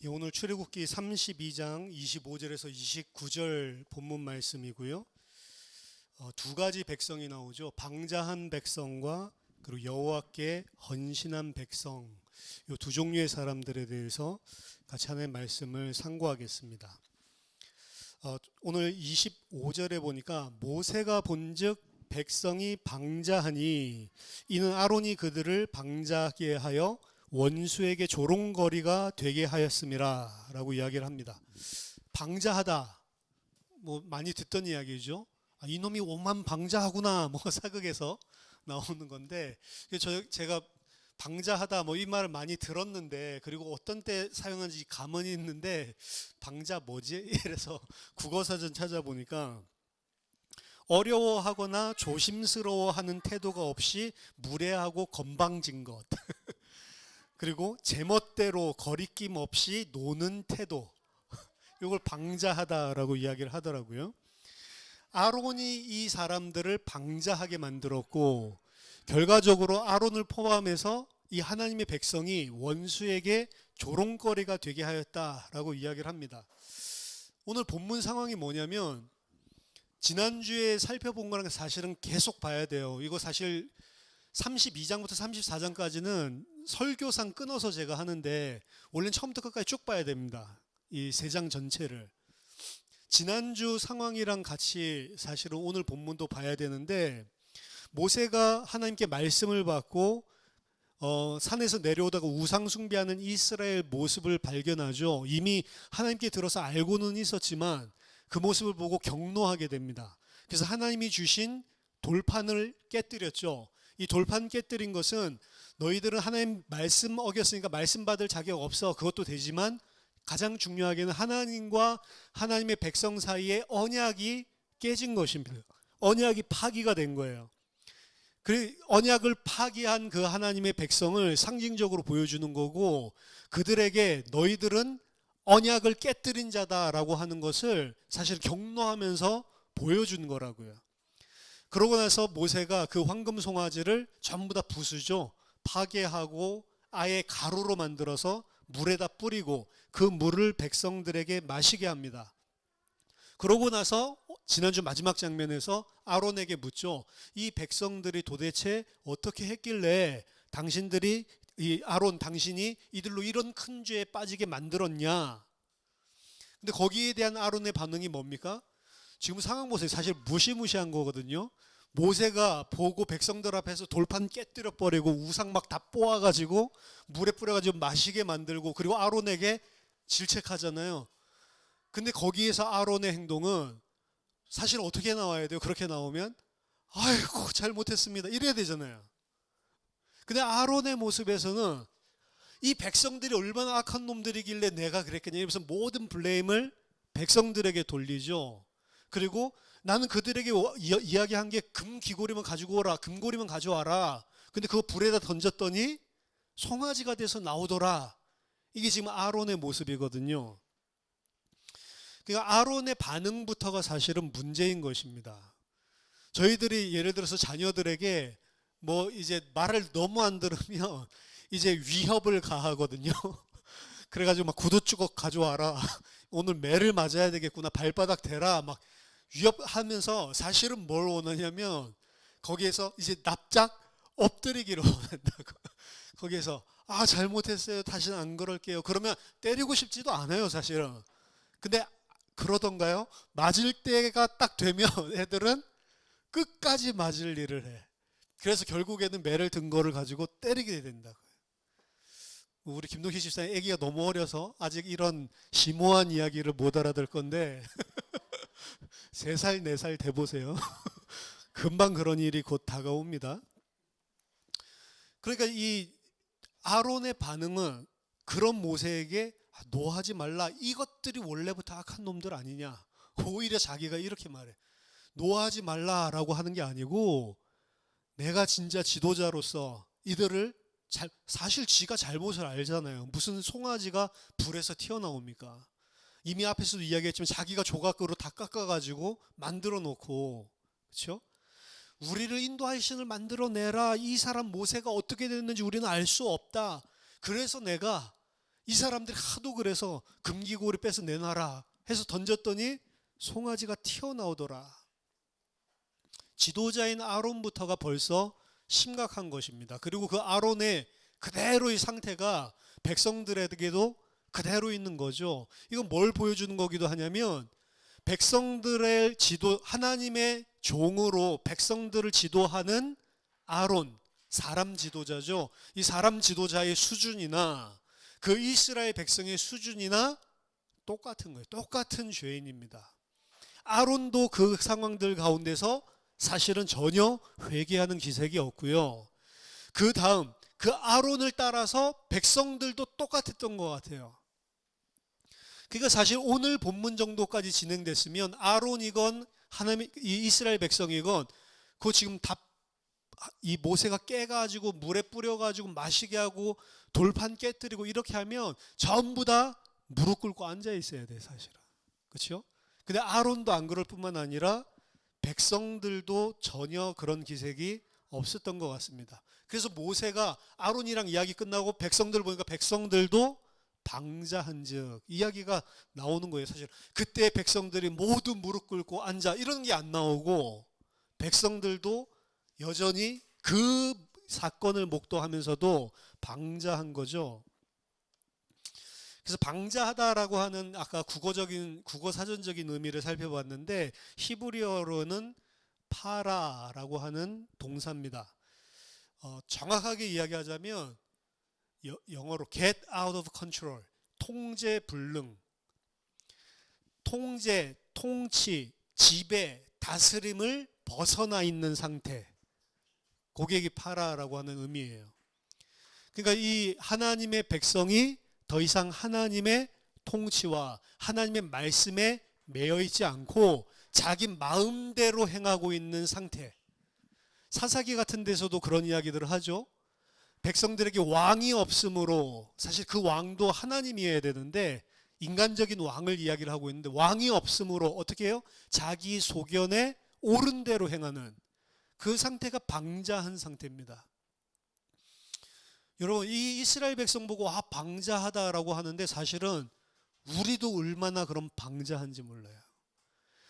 오늘 출애굽기 32장 25절에서 29절 본문 말씀이고요. 두 가지 백성이 나오죠. 방자한 백성과 그리고 여호와께 헌신한 백성, 이 두 종류의 사람들에 대해서 같이 하나님의 말씀을 상고하겠습니다. 오늘 25절에 보니까 모세가 본즉 백성이 방자하니 이는 아론이 그들을 방자하게 하여 원수에게 조롱거리가 되게 하였음이라 라고 이야기를 합니다. 방자하다, 많이 듣던 이야기죠. 이놈이 오만 방자하구나, 사극에서 나오는 건데, 제가 방자하다 이 말을 많이 들었는데, 그리고 어떤 때 사용하는지 가만히 있는데 방자 뭐지? 이래서 국어사전 찾아보니까 어려워하거나 조심스러워하는 태도가 없이 무례하고 건방진 것 그리고 제멋대로 거리낌 없이 노는 태도, 이걸 방자하다라고 이야기를 하더라고요. 아론이 이 사람들을 방자하게 만들었고, 결과적으로 아론을 포함해서 이 하나님의 백성이 원수에게 조롱거리가 되게 하였다라고 이야기를 합니다. 오늘 본문 상황이 뭐냐면, 지난주에 살펴본 거랑 사실은 계속 봐야 돼요. 이거 사실 32장부터 34장까지는 설교상 끊어서 제가 하는데, 원래는 처음부터 끝까지 쭉 봐야 됩니다. 이 세 장 전체를. 지난주 상황이랑 같이 사실은 오늘 본문도 봐야 되는데, 모세가 하나님께 말씀을 받고 산에서 내려오다가 우상 숭배하는 이스라엘 모습을 발견하죠. 이미 하나님께 들어서 알고는 있었지만 그 모습을 보고 경노하게 됩니다. 그래서 하나님이 주신 돌판을 깨뜨렸죠. 이 돌판 깨뜨린 것은 너희들은 하나님 말씀 어겼으니까 말씀 받을 자격 없어. 그것도 되지만 가장 중요하게는 하나님과 하나님의 백성 사이에 언약이 깨진 것입니다. 언약이 파기가 된 거예요. 그 언약을 파기한 그 하나님의 백성을 상징적으로 보여주는 거고, 그들에게 너희들은 언약을 깨뜨린 자다라고 하는 것을 사실 경노하면서 보여준 거라고요. 그러고 나서 모세가 그 황금 송아지를 전부 다 부수죠. 파괴하고 아예 가루로 만들어서 물에다 뿌리고 그 물을 백성들에게 마시게 합니다. 그러고 나서 지난주 마지막 장면에서 아론에게 묻죠. 이 백성들이 도대체 어떻게 했길래 당신들이, 이 아론 당신이 이들로 이런 큰 죄에 빠지게 만들었냐. 근데 거기에 대한 아론의 반응이 뭡니까? 지금 상황 보세요. 사실 무시무시한 거거든요. 모세가 보고 백성들 앞에서 돌판 깨뜨려 버리고 우상 막 다 뽑아가지고 물에 뿌려가지고 마시게 만들고, 그리고 아론에게 질책하잖아요. 근데 거기에서 아론의 행동은 사실 어떻게 나와야 돼요? 그렇게 나오면 아이고 잘못했습니다 이래야 되잖아요. 근데 아론의 모습에서는 이 백성들이 얼마나 악한 놈들이길래 내가 그랬겠냐 이러면서 모든 블레임을 백성들에게 돌리죠. 그리고 나는 그들에게 이야기한 게 금 귀고리만 가지고 오라, 금고리만 가져와라. 근데 그거 불에다 던졌더니 송아지가 돼서 나오더라. 이게 지금 아론의 모습이거든요. 그러니까 아론의 반응부터가 사실은 문제인 것입니다. 저희들이 예를 들어서 자녀들에게 이제 말을 너무 안 들으면 이제 위협을 가하거든요. 그래가지고 막 구두 주걱 가져와라. 오늘 매를 맞아야 되겠구나. 발바닥 대라. 막 위협하면서 사실은 뭘 원하냐면 거기에서 이제 납작 엎드리기를 원한다고. 거기에서 잘못했어요. 다시는 안 그럴게요. 그러면 때리고 싶지도 않아요, 사실은. 근데 그러던가요? 맞을 때가 딱 되면 애들은 끝까지 맞을 일을 해. 그래서 결국에는 매를 든 거를 가지고 때리게 된다고요. 우리 김동희 집사님 아기가 너무 어려서 아직 이런 심오한 이야기를 못 알아들 건데 3살, 4살 돼보세요. 금방 그런 일이 곧 다가옵니다. 그러니까 이 아론의 반응은 그런 모세에게 노하지 말라. 이것들이 원래부터 악한 놈들 아니냐. 오히려 자기가 이렇게 말해. 노하지 말라라고 하는 게 아니고, 내가 진짜 지도자로서 이들을 사실 지가 잘못을 알잖아요. 무슨 송아지가 불에서 튀어나옵니까? 이미 앞에서도 이야기했지만 자기가 조각으로 다 깎아가지고 만들어 놓고, 그렇죠? 우리를 인도할 신을 만들어내라. 이 사람 모세가 어떻게 됐는지 우리는 알 수 없다. 그래서 내가 이 사람들이 하도 그래서 금기고리 빼서 내놔라 해서 던졌더니 송아지가 튀어나오더라. 지도자인 아론부터가 벌써 심각한 것입니다. 그리고 그 아론의 그대로의 상태가 백성들에게도 그대로 있는 거죠. 이건 뭘 보여주는 거기도 하냐면 백성들의 하나님의 종으로 백성들을 지도하는 아론, 사람 지도자죠. 이 사람 지도자의 수준이나 그 이스라엘 백성의 수준이나 똑같은 거예요. 똑같은 죄인입니다. 아론도 그 상황들 가운데서 사실은 전혀 회개하는 기색이 없고요. 그 다음 그 아론을 따라서 백성들도 똑같았던 것 같아요. 그러니까 사실 오늘 본문 정도까지 진행됐으면 아론이건 하나님 이 이스라엘 백성이건 그거 지금 다 이 모세가 깨가지고 물에 뿌려가지고 마시게 하고 돌판 깨뜨리고 이렇게 하면 전부 다 무릎 꿇고 앉아 있어야 돼 사실은. 그렇죠? 근데 아론도 안 그럴 뿐만 아니라 백성들도 전혀 그런 기색이 없었던 것 같습니다. 그래서 모세가 아론이랑 이야기 끝나고 백성들 보니까 백성들도 방자한즉 이야기가 나오는 거예요. 사실 그때 백성들이 모두 무릎 꿇고 앉아 이런 게 안 나오고 백성들도 여전히 그 사건을 목도하면서도 방자한 거죠. 그래서 방자하다라고 하는 아까 국어 사전적인 의미를 살펴봤는데 히브리어로는 파라라고 하는 동사입니다. 정확하게 이야기하자면 영어로 get out of control, 통제 불능, 통제, 통치, 지배, 다스림을 벗어나 있는 상태. 고객이 파라라고 하는 의미예요. 그러니까 이 하나님의 백성이 더 이상 하나님의 통치와 하나님의 말씀에 매여 있지 않고 자기 마음대로 행하고 있는 상태. 사사기 같은 데서도 그런 이야기들을 하죠. 백성들에게 왕이 없으므로 사실 그 왕도 하나님이어야 되는데 인간적인 왕을 이야기를 하고 있는데 왕이 없으므로 어떻게 해요? 자기 소견에 옳은 대로 행하는 그 상태가 방자한 상태입니다. 여러분 이 이스라엘 백성 보고 방자하다라고 하는데 사실은 우리도 얼마나 그런 방자한지 몰라요.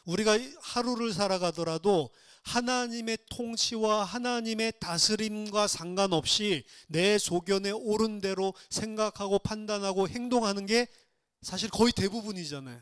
우리가 하루를 살아가더라도 하나님의 통치와 하나님의 다스림과 상관없이 내 소견에 옳은 대로 생각하고 판단하고 행동하는 게 사실 거의 대부분이잖아요.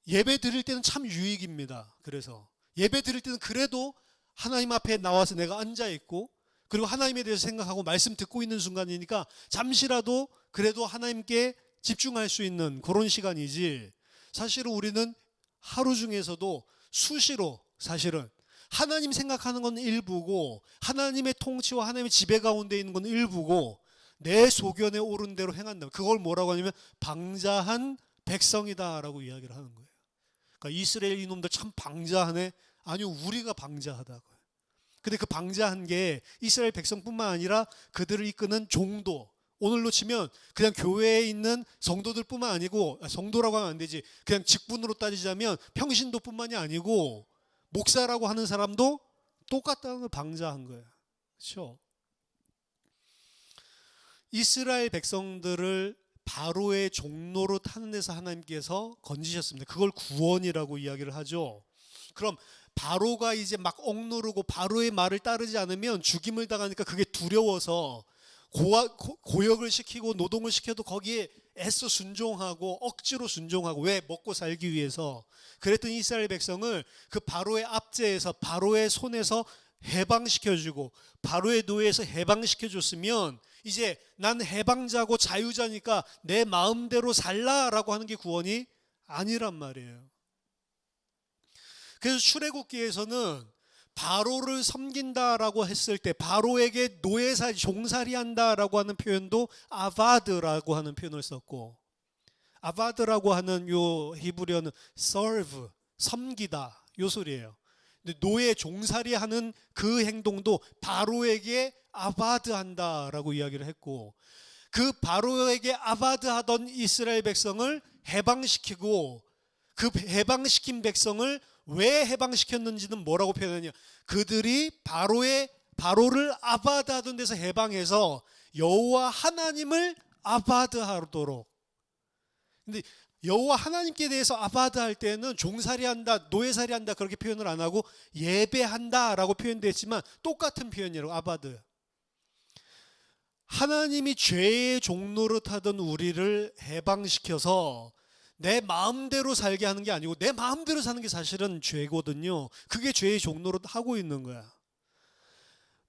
예배 드릴 때는 참 유익입니다. 그래서 예배 드릴 때는 그래도 하나님 앞에 나와서 내가 앉아 있고 그리고 하나님에 대해서 생각하고 말씀 듣고 있는 순간이니까 잠시라도 그래도 하나님께 집중할 수 있는 그런 시간이지, 사실은 우리는 하루 중에서도 수시로 사실은 하나님 생각하는 건 일부고 하나님의 통치와 하나님의 지배 가운데 있는 건 일부고 내 소견에 옳은 대로 행한다. 그걸 뭐라고 하냐면 방자한 백성이다라고 이야기를 하는 거예요. 그러니까 이스라엘 이놈들 참 방자하네. 아니요, 우리가 방자하다고요. 근데 그 방자한 게 이스라엘 백성뿐만 아니라 그들을 이끄는 종도, 오늘로 치면 그냥 교회에 있는 성도들뿐만 아니고, 성도라고 하면 안 되지, 그냥 직분으로 따지자면 평신도뿐만이 아니고 목사라고 하는 사람도 똑같다는 걸 방자한 거예요. 그렇죠? 이스라엘 백성들을 바로의 종로로 타는 데서 하나님께서 건지셨습니다. 그걸 구원이라고 이야기를 하죠. 그럼 바로가 이제 막 억누르고 바로의 말을 따르지 않으면 죽임을 당하니까 그게 두려워서 고역을 시키고 노동을 시켜도 거기에 애써 순종하고 억지로 순종하고, 왜? 먹고 살기 위해서. 그랬던 이스라엘 백성을 그 바로의 압제에서 바로의 손에서 해방시켜주고 바로의 노예에서 해방시켜줬으면 이제 난 해방자고 자유자니까 내 마음대로 살라라고 하는 게 구원이 아니란 말이에요. 그래서 출애굽기에서는 바로를 섬긴다라고 했을 때 바로에게 노예살이 종살이한다라고 하는 표현도 아바드라고 하는 표현을 썼고, 아바드라고 하는 요 히브리어는 serve, 섬기다 요 소리예요. 근데 노예 종살이하는 그 행동도 바로에게 아바드한다라고 이야기를 했고, 그 바로에게 아바드하던 이스라엘 백성을 해방시키고 그 해방시킨 백성을 왜 해방시켰는지는 뭐라고 표현하냐, 그들이 바로를 아바드하던 데서 해방해서 여호와 하나님을 아바드 하도록. 근데 여호와 하나님께 대해서 아바드 할 때는 종살이한다, 노예살이한다 그렇게 표현을 안 하고 예배한다라고 표현됐지만 똑같은 표현이라고. 아바드. 하나님이 죄의 종노릇하던 우리를 해방시켜서 내 마음대로 살게 하는 게 아니고, 내 마음대로 사는 게 사실은 죄거든요. 그게 죄의 종노릇 하고 있는 거야.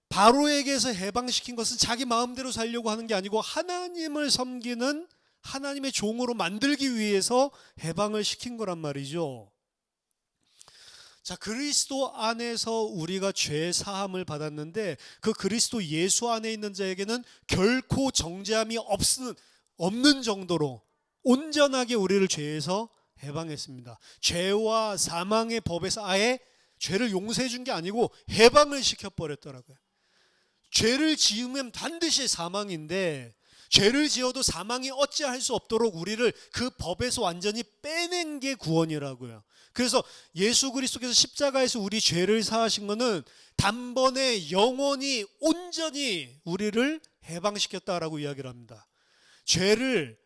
바로에게서 해방시킨 것은 자기 마음대로 살려고 하는 게 아니고 하나님을 섬기는 하나님의 종으로 만들기 위해서 해방을 시킨 거란 말이죠. 자, 그리스도 안에서 우리가 죄 사함을 받았는데, 그 그리스도 예수 안에 있는 자에게는 결코 정죄함이 없는 정도로 온전하게 우리를 죄에서 해방했습니다. 죄와 사망의 법에서 아예 죄를 용서해 준 게 아니고 해방을 시켜버렸더라고요. 죄를 지으면 반드시 사망인데, 죄를 지어도 사망이 어찌할 수 없도록 우리를 그 법에서 완전히 빼낸 게 구원이라고요. 그래서 예수 그리스도께서 십자가에서 우리 죄를 사하신 것은 단번에 영원히 온전히 우리를 해방시켰다라고 이야기를 합니다. 죄를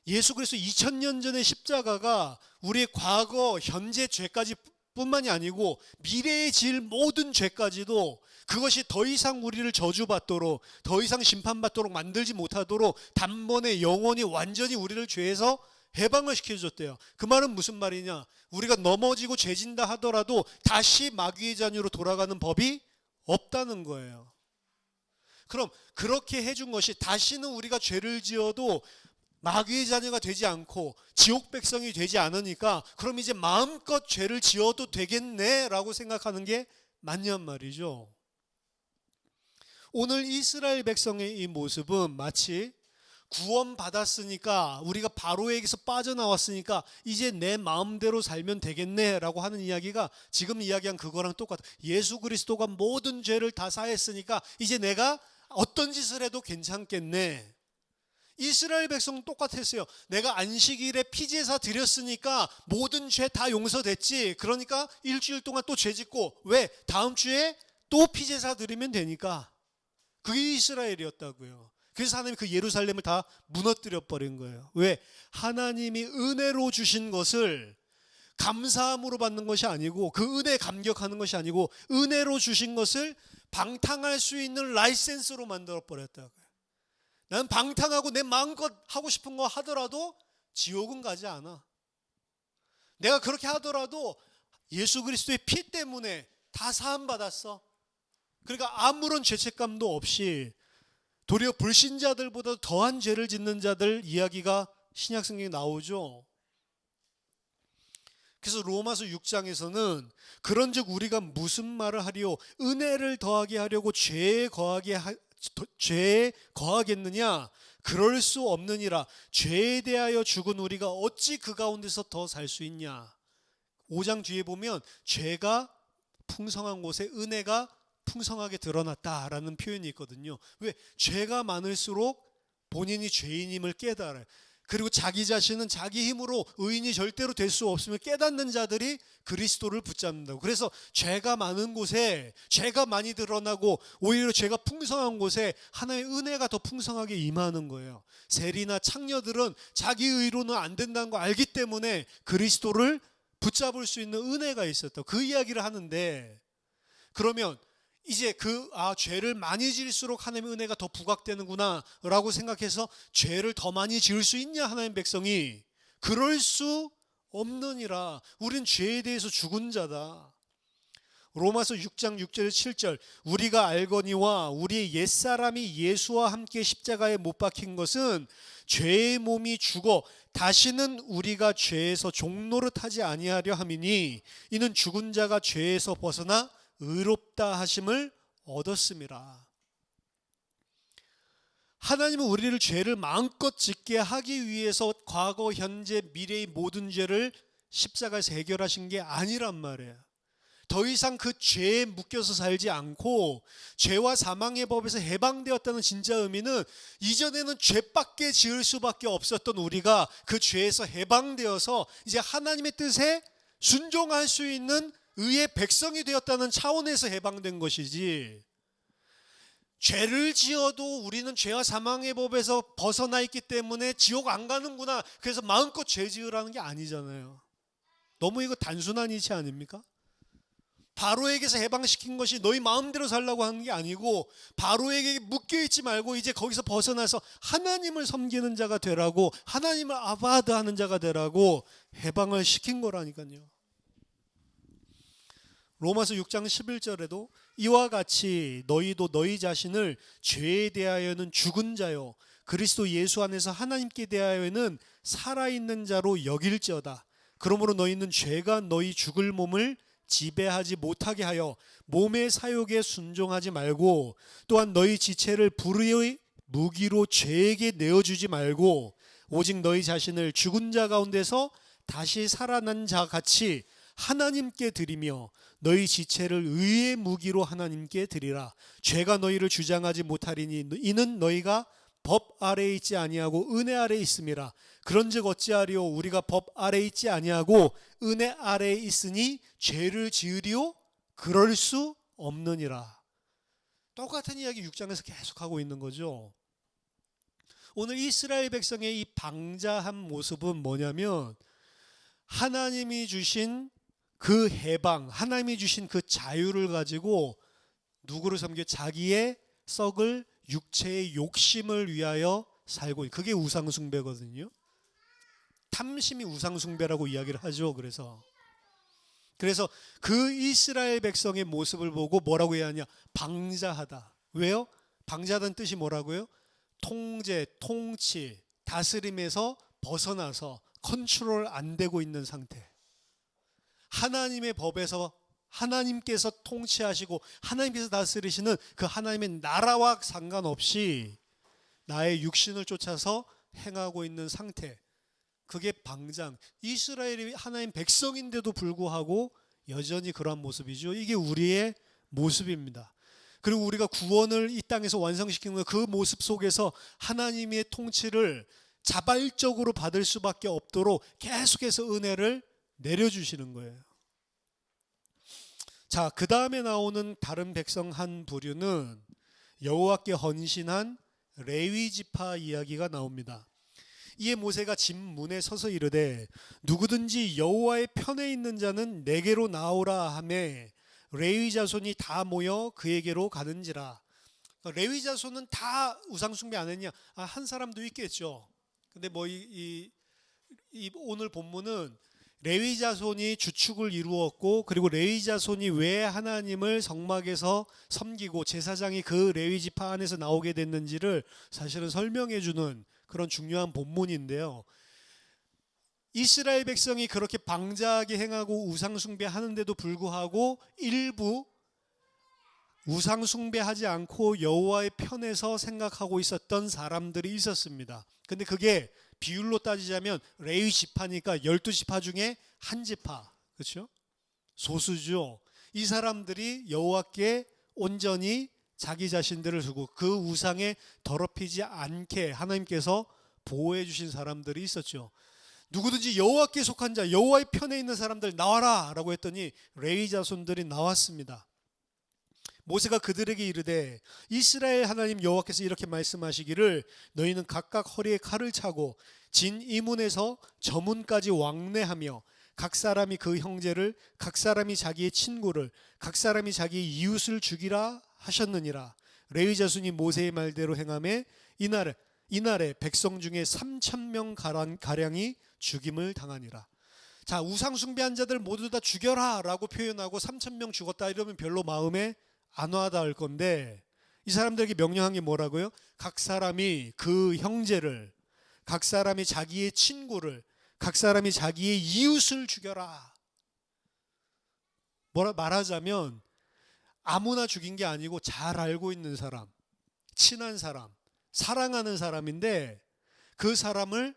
예수 그리스도 2000년 전의 십자가가 우리의 과거, 현재 죄까지 뿐만이 아니고 미래에 지을 모든 죄까지도 그것이 더 이상 우리를 저주받도록, 더 이상 심판받도록 만들지 못하도록 단번에 영원히 완전히 우리를 죄에서 해방을 시켜줬대요. 그 말은 무슨 말이냐? 우리가 넘어지고 죄진다 하더라도 다시 마귀의 자녀로 돌아가는 법이 없다는 거예요. 그럼 그렇게 해준 것이 다시는 우리가 죄를 지어도 마귀의 자녀가 되지 않고 지옥 백성이 되지 않으니까 그럼 이제 마음껏 죄를 지어도 되겠네라고 생각하는 게 맞냔 말이죠. 오늘 이스라엘 백성의 이 모습은 마치 구원받았으니까, 우리가 바로에게서 빠져나왔으니까 이제 내 마음대로 살면 되겠네라고 하는 이야기가 지금 이야기한 그거랑 똑같아. 예수 그리스도가 모든 죄를 다 사했으니까 이제 내가 어떤 짓을 해도 괜찮겠네. 이스라엘 백성은 똑같았어요. 내가 안식일에 피제사 드렸으니까 모든 죄 다 용서됐지. 그러니까 일주일 동안 또 죄 짓고, 왜? 다음 주에 또 피제사 드리면 되니까. 그게 이스라엘이었다고요. 그래서 하나님이 그 예루살렘을 다 무너뜨려 버린 거예요. 왜? 하나님이 은혜로 주신 것을 감사함으로 받는 것이 아니고, 그 은혜에 감격하는 것이 아니고, 은혜로 주신 것을 방탕할 수 있는 라이센스로 만들어 버렸다고요. 나는 방탕하고 내 마음껏 하고 싶은 거 하더라도 지옥은 가지 않아. 내가 그렇게 하더라도 예수 그리스도의 피 때문에 다 사함받았어. 그러니까 아무런 죄책감도 없이 도리어 불신자들보다 더한 죄를 짓는 자들 이야기가 신약 성경에 나오죠. 그래서 로마서 6장에서는 그런즉 우리가 무슨 말을 하리요? 은혜를 더하게 하려고 죄에 거하겠느냐? 그럴 수 없느니라. 죄에 대하여 죽은 우리가 어찌 그 가운데서 더 살 수 있냐? 5장 뒤에 보면 죄가 풍성한 곳에 은혜가 풍성하게 드러났다라는 표현이 있거든요. 왜? 죄가 많을수록 본인이 죄인임을 깨달아요. 그리고 자기 자신은 자기 힘으로 의인이 절대로 될 수 없음을 깨닫는 자들이 그리스도를 붙잡는다고. 그래서 죄가 많은 곳에 죄가 많이 드러나고 오히려 죄가 풍성한 곳에 하나님의 은혜가 더 풍성하게 임하는 거예요. 세리나 창녀들은 자기 의로는 안 된다는 거 알기 때문에 그리스도를 붙잡을 수 있는 은혜가 있었다. 그 이야기를 하는데, 그러면 이제 죄를 많이 지을수록 하나님의 은혜가 더 부각되는구나 라고 생각해서 죄를 더 많이 지을 수 있냐? 하나님 백성이. 그럴 수 없느니라. 우린 죄에 대해서 죽은 자다. 로마서 6장 6절 7절 우리가 알거니와 우리의 옛사람이 예수와 함께 십자가에 못 박힌 것은 죄의 몸이 죽어 다시는 우리가 죄에서 종노릇하지 아니하려 함이니 이는 죽은 자가 죄에서 벗어나 의롭다 하심을 얻었음이라. 하나님은 우리를 죄를 마음껏 짓게 하기 위해서 과거, 현재, 미래의 모든 죄를 십자가에서 해결하신 게 아니란 말이에요. 더 이상 그 죄에 묶여서 살지 않고 죄와 사망의 법에서 해방되었다는 진짜 의미는 이전에는 죄밖에 지을 수밖에 없었던 우리가 그 죄에서 해방되어서 이제 하나님의 뜻에 순종할 수 있는 의의 백성이 되었다는 차원에서 해방된 것이지, 죄를 지어도 우리는 죄와 사망의 법에서 벗어나 있기 때문에 지옥 안 가는구나, 그래서 마음껏 죄 지으라는 게 아니잖아요. 너무 이거 단순한 이치 아닙니까? 바로에게서 해방시킨 것이 너희 마음대로 살라고 하는 게 아니고, 바로에게 묶여있지 말고 이제 거기서 벗어나서 하나님을 섬기는 자가 되라고, 하나님을 아바드 하는 자가 되라고 해방을 시킨 거라니까요. 로마서 6장 11절에도 이와 같이 너희도 너희 자신을 죄에 대하여는 죽은 자요 그리스도 예수 안에서 하나님께 대하여는 살아있는 자로 여길지어다. 그러므로 너희는 죄가 너희 죽을 몸을 지배하지 못하게 하여 몸의 사욕에 순종하지 말고, 또한 너희 지체를 불의의 무기로 죄에게 내어주지 말고, 오직 너희 자신을 죽은 자 가운데서 다시 살아난 자 같이 하나님께 드리며 너희 지체를 의의 무기로 하나님께 드리라. 죄가 너희를 주장하지 못하리니 이는 너희가 법 아래에 있지 아니하고 은혜 아래에 있음이라. 그런즉 어찌하리요? 우리가 법 아래에 있지 아니하고 은혜 아래에 있으니 죄를 지으리요? 그럴 수 없느니라. 똑같은 이야기 6장에서 계속하고 있는 거죠. 오늘 이스라엘 백성의 이 방자한 모습은 뭐냐면, 하나님이 주신 그 해방, 하나님이 주신 그 자유를 가지고 누구를 섬겨? 자기의 썩을 육체의 욕심을 위하여 살고 있는, 그게 우상숭배거든요. 탐심이 우상숭배라고 이야기를 하죠. 그래서 그 이스라엘 백성의 모습을 보고 뭐라고 해야 하냐? 방자하다. 왜요? 방자하다는 뜻이 뭐라고요? 통제, 통치, 다스림에서 벗어나서 컨트롤 안 되고 있는 상태. 하나님의 법에서 하나님께서 통치하시고 하나님께서 다스리시는 그 하나님의 나라와 상관없이 나의 육신을 쫓아서 행하고 있는 상태, 그게 방장. 이스라엘이 하나님 백성인데도 불구하고 여전히 그러한 모습이죠. 이게 우리의 모습입니다. 그리고 우리가 구원을 이 땅에서 완성시키는 그 모습 속에서 하나님의 통치를 자발적으로 받을 수밖에 없도록 계속해서 은혜를 내려주시는 거예요. 자, 그 다음에 나오는 다른 백성 한 부류는 여호와께 헌신한 레위 지파 이야기가 나옵니다. 이에 모세가 집 문에 서서 이르되 누구든지 여호와의 편에 있는 자는 내게로 나오라 하매 레위 자손이 다 모여 그에게로 가는지라. 레위 자손은 다 우상 숭배 안 했냐? 한 사람도 있겠죠. 근데 이 오늘 본문은 레위 자손이 주축을 이루었고, 그리고 레위 자손이 왜 하나님을 성막에서 섬기고 제사장이 그 레위 지파 안에서 나오게 됐는지를 사실은 설명해 주는 그런 중요한 본문인데요. 이스라엘 백성이 그렇게 방자하게 행하고 우상 숭배하는데도 불구하고 일부 우상 숭배하지 않고 여호와의 편에서 생각하고 있었던 사람들이 있었습니다. 근데 그게 비율로 따지자면 레위 지파니까 12지파 중에 한 지파, 그렇죠? 소수죠. 이 사람들이 여호와께 온전히 자기 자신들을 두고 그 우상에 더럽히지 않게 하나님께서 보호해 주신 사람들이 있었죠. 누구든지 여호와께 속한 자, 여호와의 편에 있는 사람들 나와라 라고 했더니 레위 자손들이 나왔습니다. 모세가 그들에게 이르되 이스라엘 하나님 여호와께서 이렇게 말씀하시기를 너희는 각각 허리에 칼을 차고 진 이문에서 저문까지 왕래하며 각 사람이 그 형제를, 각 사람이 자기의 친구를, 각 사람이 자기의 이웃을 죽이라 하셨느니라. 레위 자손이 모세의 말대로 행하매 이날에 백성 중에 3,000명 가량이 죽임을 당하니라. 자, 우상 숭배한 자들 모두 다 죽여라 라고 표현하고 3,000명 죽었다 이러면 별로 마음에 안 와닿을 건데, 이 사람들에게 명령한 게 뭐라고요? 각 사람이 그 형제를, 각 사람이 자기의 친구를, 각 사람이 자기의 이웃을 죽여라. 말하자면 아무나 죽인 게 아니고 잘 알고 있는 사람, 친한 사람, 사랑하는 사람인데 그 사람을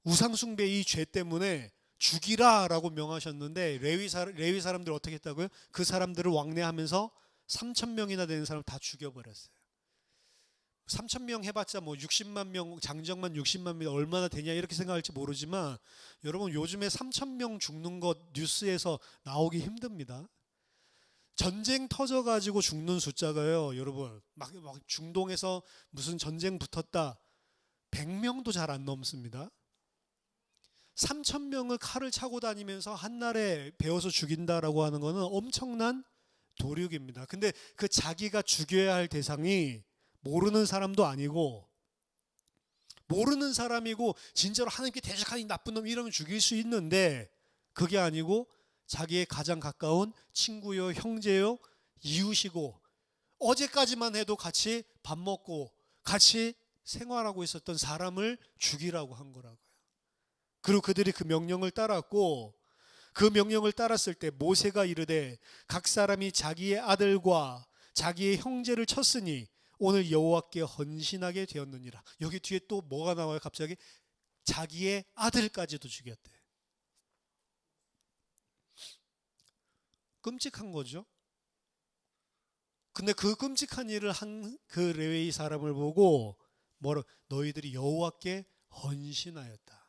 우상 숭배 이 죄 때문에 죽이라라고 명하셨는데, 레위 사람들 어떻게 했다고요? 그 사람들을 왕래하면서 3,000명이나 되는 사람 다 죽여버렸어요. 3,000명 해봤자 뭐 60만 명, 장정만 60만 명 얼마나 되냐 이렇게 생각할지 모르지만, 여러분 요즘에 3,000명 죽는 것 뉴스에서 나오기 힘듭니다. 전쟁 터져가지고 죽는 숫자가요, 여러분, 막 중동에서 무슨 전쟁 붙었다, 100명도 잘 안 넘습니다. 3,000명을 칼을 차고 다니면서 한날에 베어서 죽인다라고 하는 것은 엄청난 도륙입니다. 근데 그 자기가 죽여야 할 대상이 모르는 사람도 아니고, 모르는 사람이고 진짜로 하나님께 대적하는 나쁜 놈 이러면 죽일 수 있는데, 그게 아니고 자기의 가장 가까운 친구요, 형제요, 이웃이고 어제까지만 해도 같이 밥 먹고 같이 생활하고 있었던 사람을 죽이라고 한 거라고요. 그리고 그들이 그 명령을 따랐고, 그 명령을 따랐을 때 모세가 이르되 각 사람이 자기의 아들과 자기의 형제를 쳤으니 오늘 여호와께 헌신하게 되었느니라. 여기 뒤에 또 뭐가 나와요? 갑자기 자기의 아들까지도 죽였대. 끔찍한 거죠. 근데 그 끔찍한 일을 한 그 레위 사람을 보고 뭐라, 너희들이 여호와께 헌신하였다.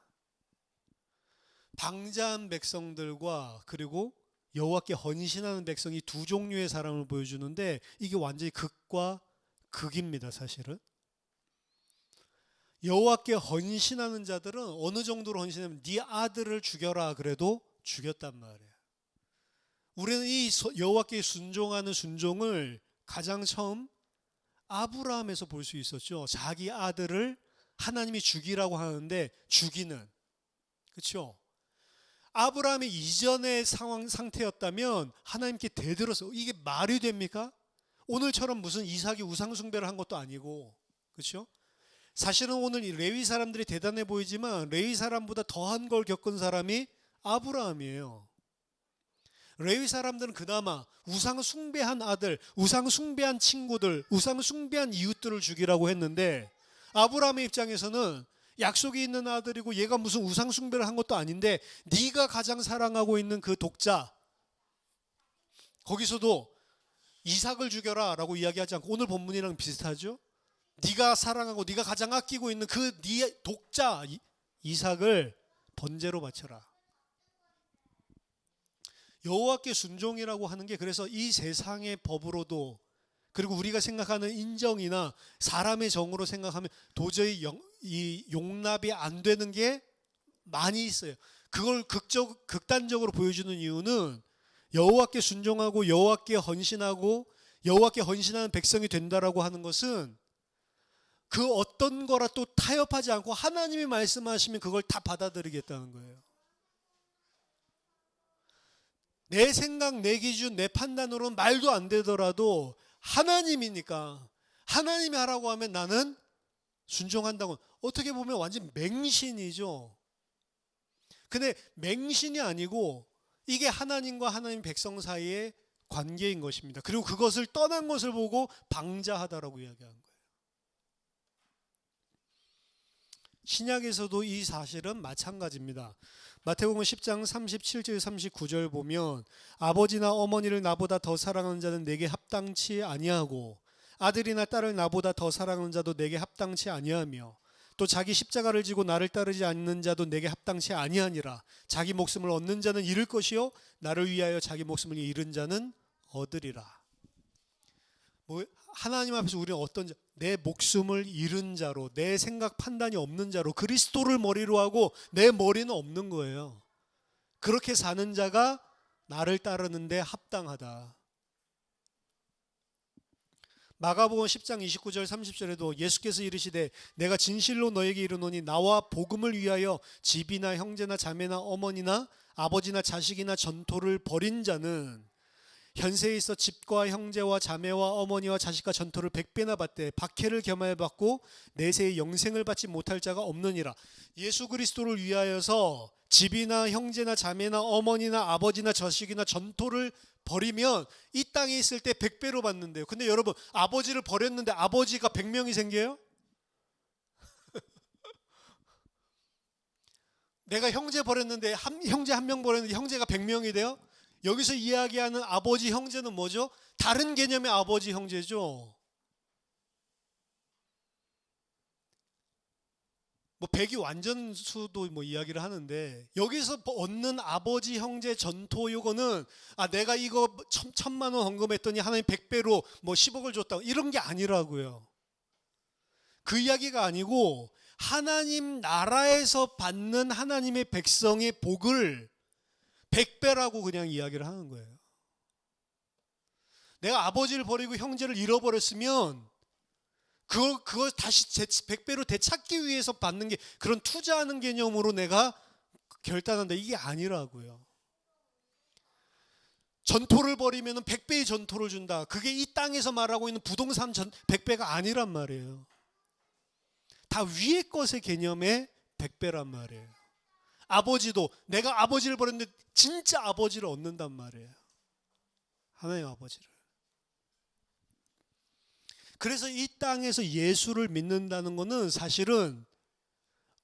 방자한 백성들과 그리고 여호와께 헌신하는 백성이 두 종류의 사람을 보여주는데, 이게 완전히 극과 극입니다. 사실은 여호와께 헌신하는 자들은 어느 정도로 헌신하면 네 아들을 죽여라 그래도 죽였단 말이에요. 우리는 이 여호와께 순종하는 순종을 가장 처음 아브라함에서 볼 수 있었죠. 자기 아들을 하나님이 죽이라고 하는데 죽이는, 그렇죠? 아브라함이 이전의 상태였다면 하나님께 대들어서, 이게 말이 됩니까? 오늘처럼 무슨 이삭이 우상 숭배를 한 것도 아니고, 그렇죠? 사실은 오늘 이 레위 사람들이 대단해 보이지만 레위 사람보다 더한 걸 겪은 사람이 아브라함이에요. 레위 사람들은 그나마 우상 숭배한 아들, 우상 숭배한 친구들, 우상 숭배한 이웃들을 죽이라고 했는데, 아브라함의 입장에서는 약속이 있는 아들이고 얘가 무슨 우상 숭배를 한 것도 아닌데 네가 가장 사랑하고 있는 그 독자, 거기서도 이삭을 죽여라 라고 이야기하지 않고 오늘 본문이랑 비슷하죠. 네가 사랑하고 네가 가장 아끼고 있는 그 네 독자 이삭을 번제로 바쳐라. 여호와께 순종이라고 하는 게, 그래서 이 세상의 법으로도, 그리고 우리가 생각하는 인정이나 사람의 정으로 생각하면 도저히 용납이 안 되는 게 많이 있어요. 그걸 극단적으로 보여주는 이유는 여호와께 순종하고 여호와께 헌신하고 여호와께 헌신하는 백성이 된다라고 하는 것은 그 어떤 거라 또 타협하지 않고 하나님이 말씀하시면 그걸 다 받아들이겠다는 거예요. 내 생각, 내 기준, 내 판단으로는 말도 안 되더라도 하나님이니까 하나님이 하라고 하면 나는 순종한다고. 어떻게 보면 완전 맹신이죠. 근데 맹신이 아니고 이게 하나님과 하나님 백성 사이의 관계인 것입니다. 그리고 그것을 떠난 것을 보고 방자하다라고 이야기한 거예요. 신약에서도 이 사실은 마찬가지입니다. 마태복음 10장 37절 39절 보면 아버지나 어머니를 나보다 더 사랑하는 자는 내게 합당치 아니하고 아들이나 딸을 나보다 더 사랑하는 자도 내게 합당치 아니하며 또 자기 십자가를 지고 나를 따르지 않는 자도 내게 합당치 아니하니라. 자기 목숨을 얻는 자는 잃을 것이요 나를 위하여 자기 목숨을 잃은 자는 얻으리라. 하나님 앞에서 우리는 어떤 자, 내 목숨을 잃은 자로, 내 생각 판단이 없는 자로, 그리스도를 머리로 하고 내 머리는 없는 거예요. 그렇게 사는 자가 나를 따르는데 합당하다. 마가복음 10장 29절 30절에도 예수께서 이르시되 내가 진실로 너에게 이르노니 나와 복음을 위하여 집이나 형제나 자매나 어머니나 아버지나 자식이나 전토를 벌인 자는 현세에 있어 집과 형제와 자매와 어머니와 자식과 전토를 100배나 받되 박해를 겸하여 받고 내세의 영생을 받지 못할 자가 없느니라. 예수 그리스도를 위하여서 집이나 형제나 자매나 어머니나 아버지나 자식이나 전토를 버리면 이 땅에 있을 때 100배로 받는데요. 근데 여러분, 아버지를 버렸는데 아버지가 100명이 생겨요? 내가 형제 버렸는데 형제 한 명 버렸는데 형제가 100명이 돼요? 여기서 이야기하는 아버지 형제는 뭐죠? 다른 개념의 아버지 형제죠. 뭐 백이 완전수도 뭐 이야기를 하는데, 여기서 얻는 아버지 형제 전토 요거는 내가 이거 천만 원 헌금했더니 하나님 100배로 뭐 10억을 줬다 이런 게 아니라고요. 그 이야기가 아니고 하나님 나라에서 받는 하나님의 백성의 복을 100배라고 그냥 이야기를 하는 거예요. 내가 아버지를 버리고 형제를 잃어버렸으면 그걸 다시 100배로 되찾기 위해서 받는 게, 그런 투자하는 개념으로 내가 결단한다, 이게 아니라고요. 전토를 벌이면 100배의 전토를 준다, 그게 이 땅에서 말하고 있는 부동산 100배가 아니란 말이에요. 다 위의 것의 개념의 100배란 말이에요. 아버지도 내가 아버지를 버렸는데 진짜 아버지를 얻는단 말이에요. 하나님 아버지를. 그래서 이 땅에서 예수를 믿는다는 것은 사실은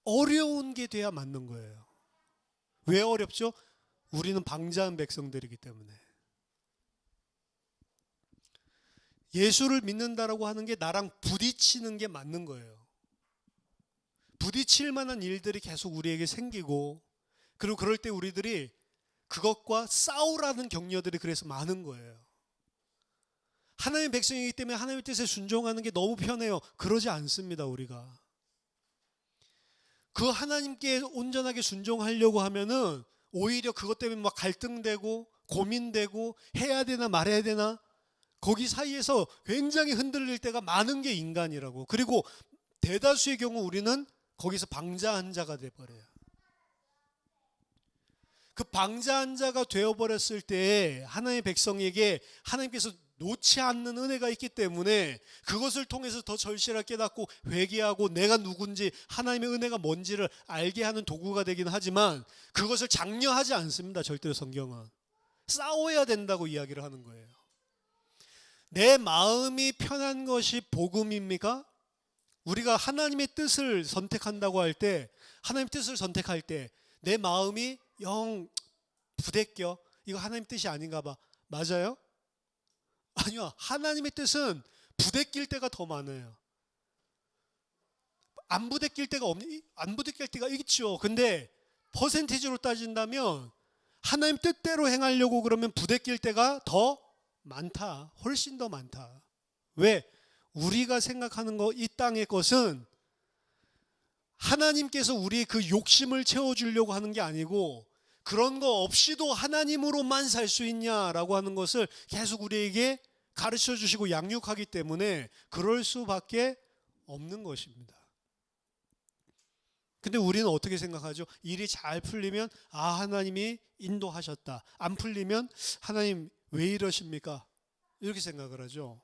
어려운 게 돼야 맞는 거예요. 왜 어렵죠? 우리는 방자한 백성들이기 때문에. 예수를 믿는다라고 하는 게 나랑 부딪히는 게 맞는 거예요. 부딪힐 만한 일들이 계속 우리에게 생기고, 그리고 그럴 때 우리들이 그것과 싸우라는 격려들이 그래서 많은 거예요. 하나님의 백성이기 때문에 하나님의 뜻에 순종하는 게 너무 편해요. 그러지 않습니다. 우리가 그 하나님께 온전하게 순종하려고 하면은 오히려 그것 때문에 막 갈등되고 고민되고 해야 되나 말해야 되나, 거기 사이에서 굉장히 흔들릴 때가 많은 게 인간이라고. 그리고 대다수의 경우 우리는 거기서 방자한 자가 돼버려요. 그 방자한 자가 되어버렸을 때 하나님의 백성에게 하나님께서 놓지 않는 은혜가 있기 때문에 그것을 통해서 더 절실하게 깨닫고 회개하고 내가 누군지, 하나님의 은혜가 뭔지를 알게 하는 도구가 되긴 하지만 그것을 장려하지 않습니다. 절대로 성경은 싸워야 된다고 이야기를 하는 거예요. 내 마음이 편한 것이 복음입니까? 우리가 하나님의 뜻을 선택한다고 할 때, 하나님의 뜻을 선택할 때 내 마음이 영 부대껴, 이거 하나님 뜻이 아닌가 봐. 맞아요? 아니요. 하나님의 뜻은 부대낄 때가 더 많아요. 안 부대낄 때가 있죠. 근데 퍼센티지로 따진다면 하나님 뜻대로 행하려고 그러면 부대낄 때가 더 많다. 훨씬 더 많다. 왜? 우리가 생각하는 거, 이 땅의 것은 하나님께서 우리의 그 욕심을 채워주려고 하는 게 아니고, 그런 거 없이도 하나님으로만 살 수 있냐라고 하는 것을 계속 우리에게 가르쳐 주시고 양육하기 때문에 그럴 수밖에 없는 것입니다. 근데 우리는 어떻게 생각하죠? 일이 잘 풀리면 하나님이 인도하셨다. 안 풀리면 하나님 왜 이러십니까? 이렇게 생각을 하죠.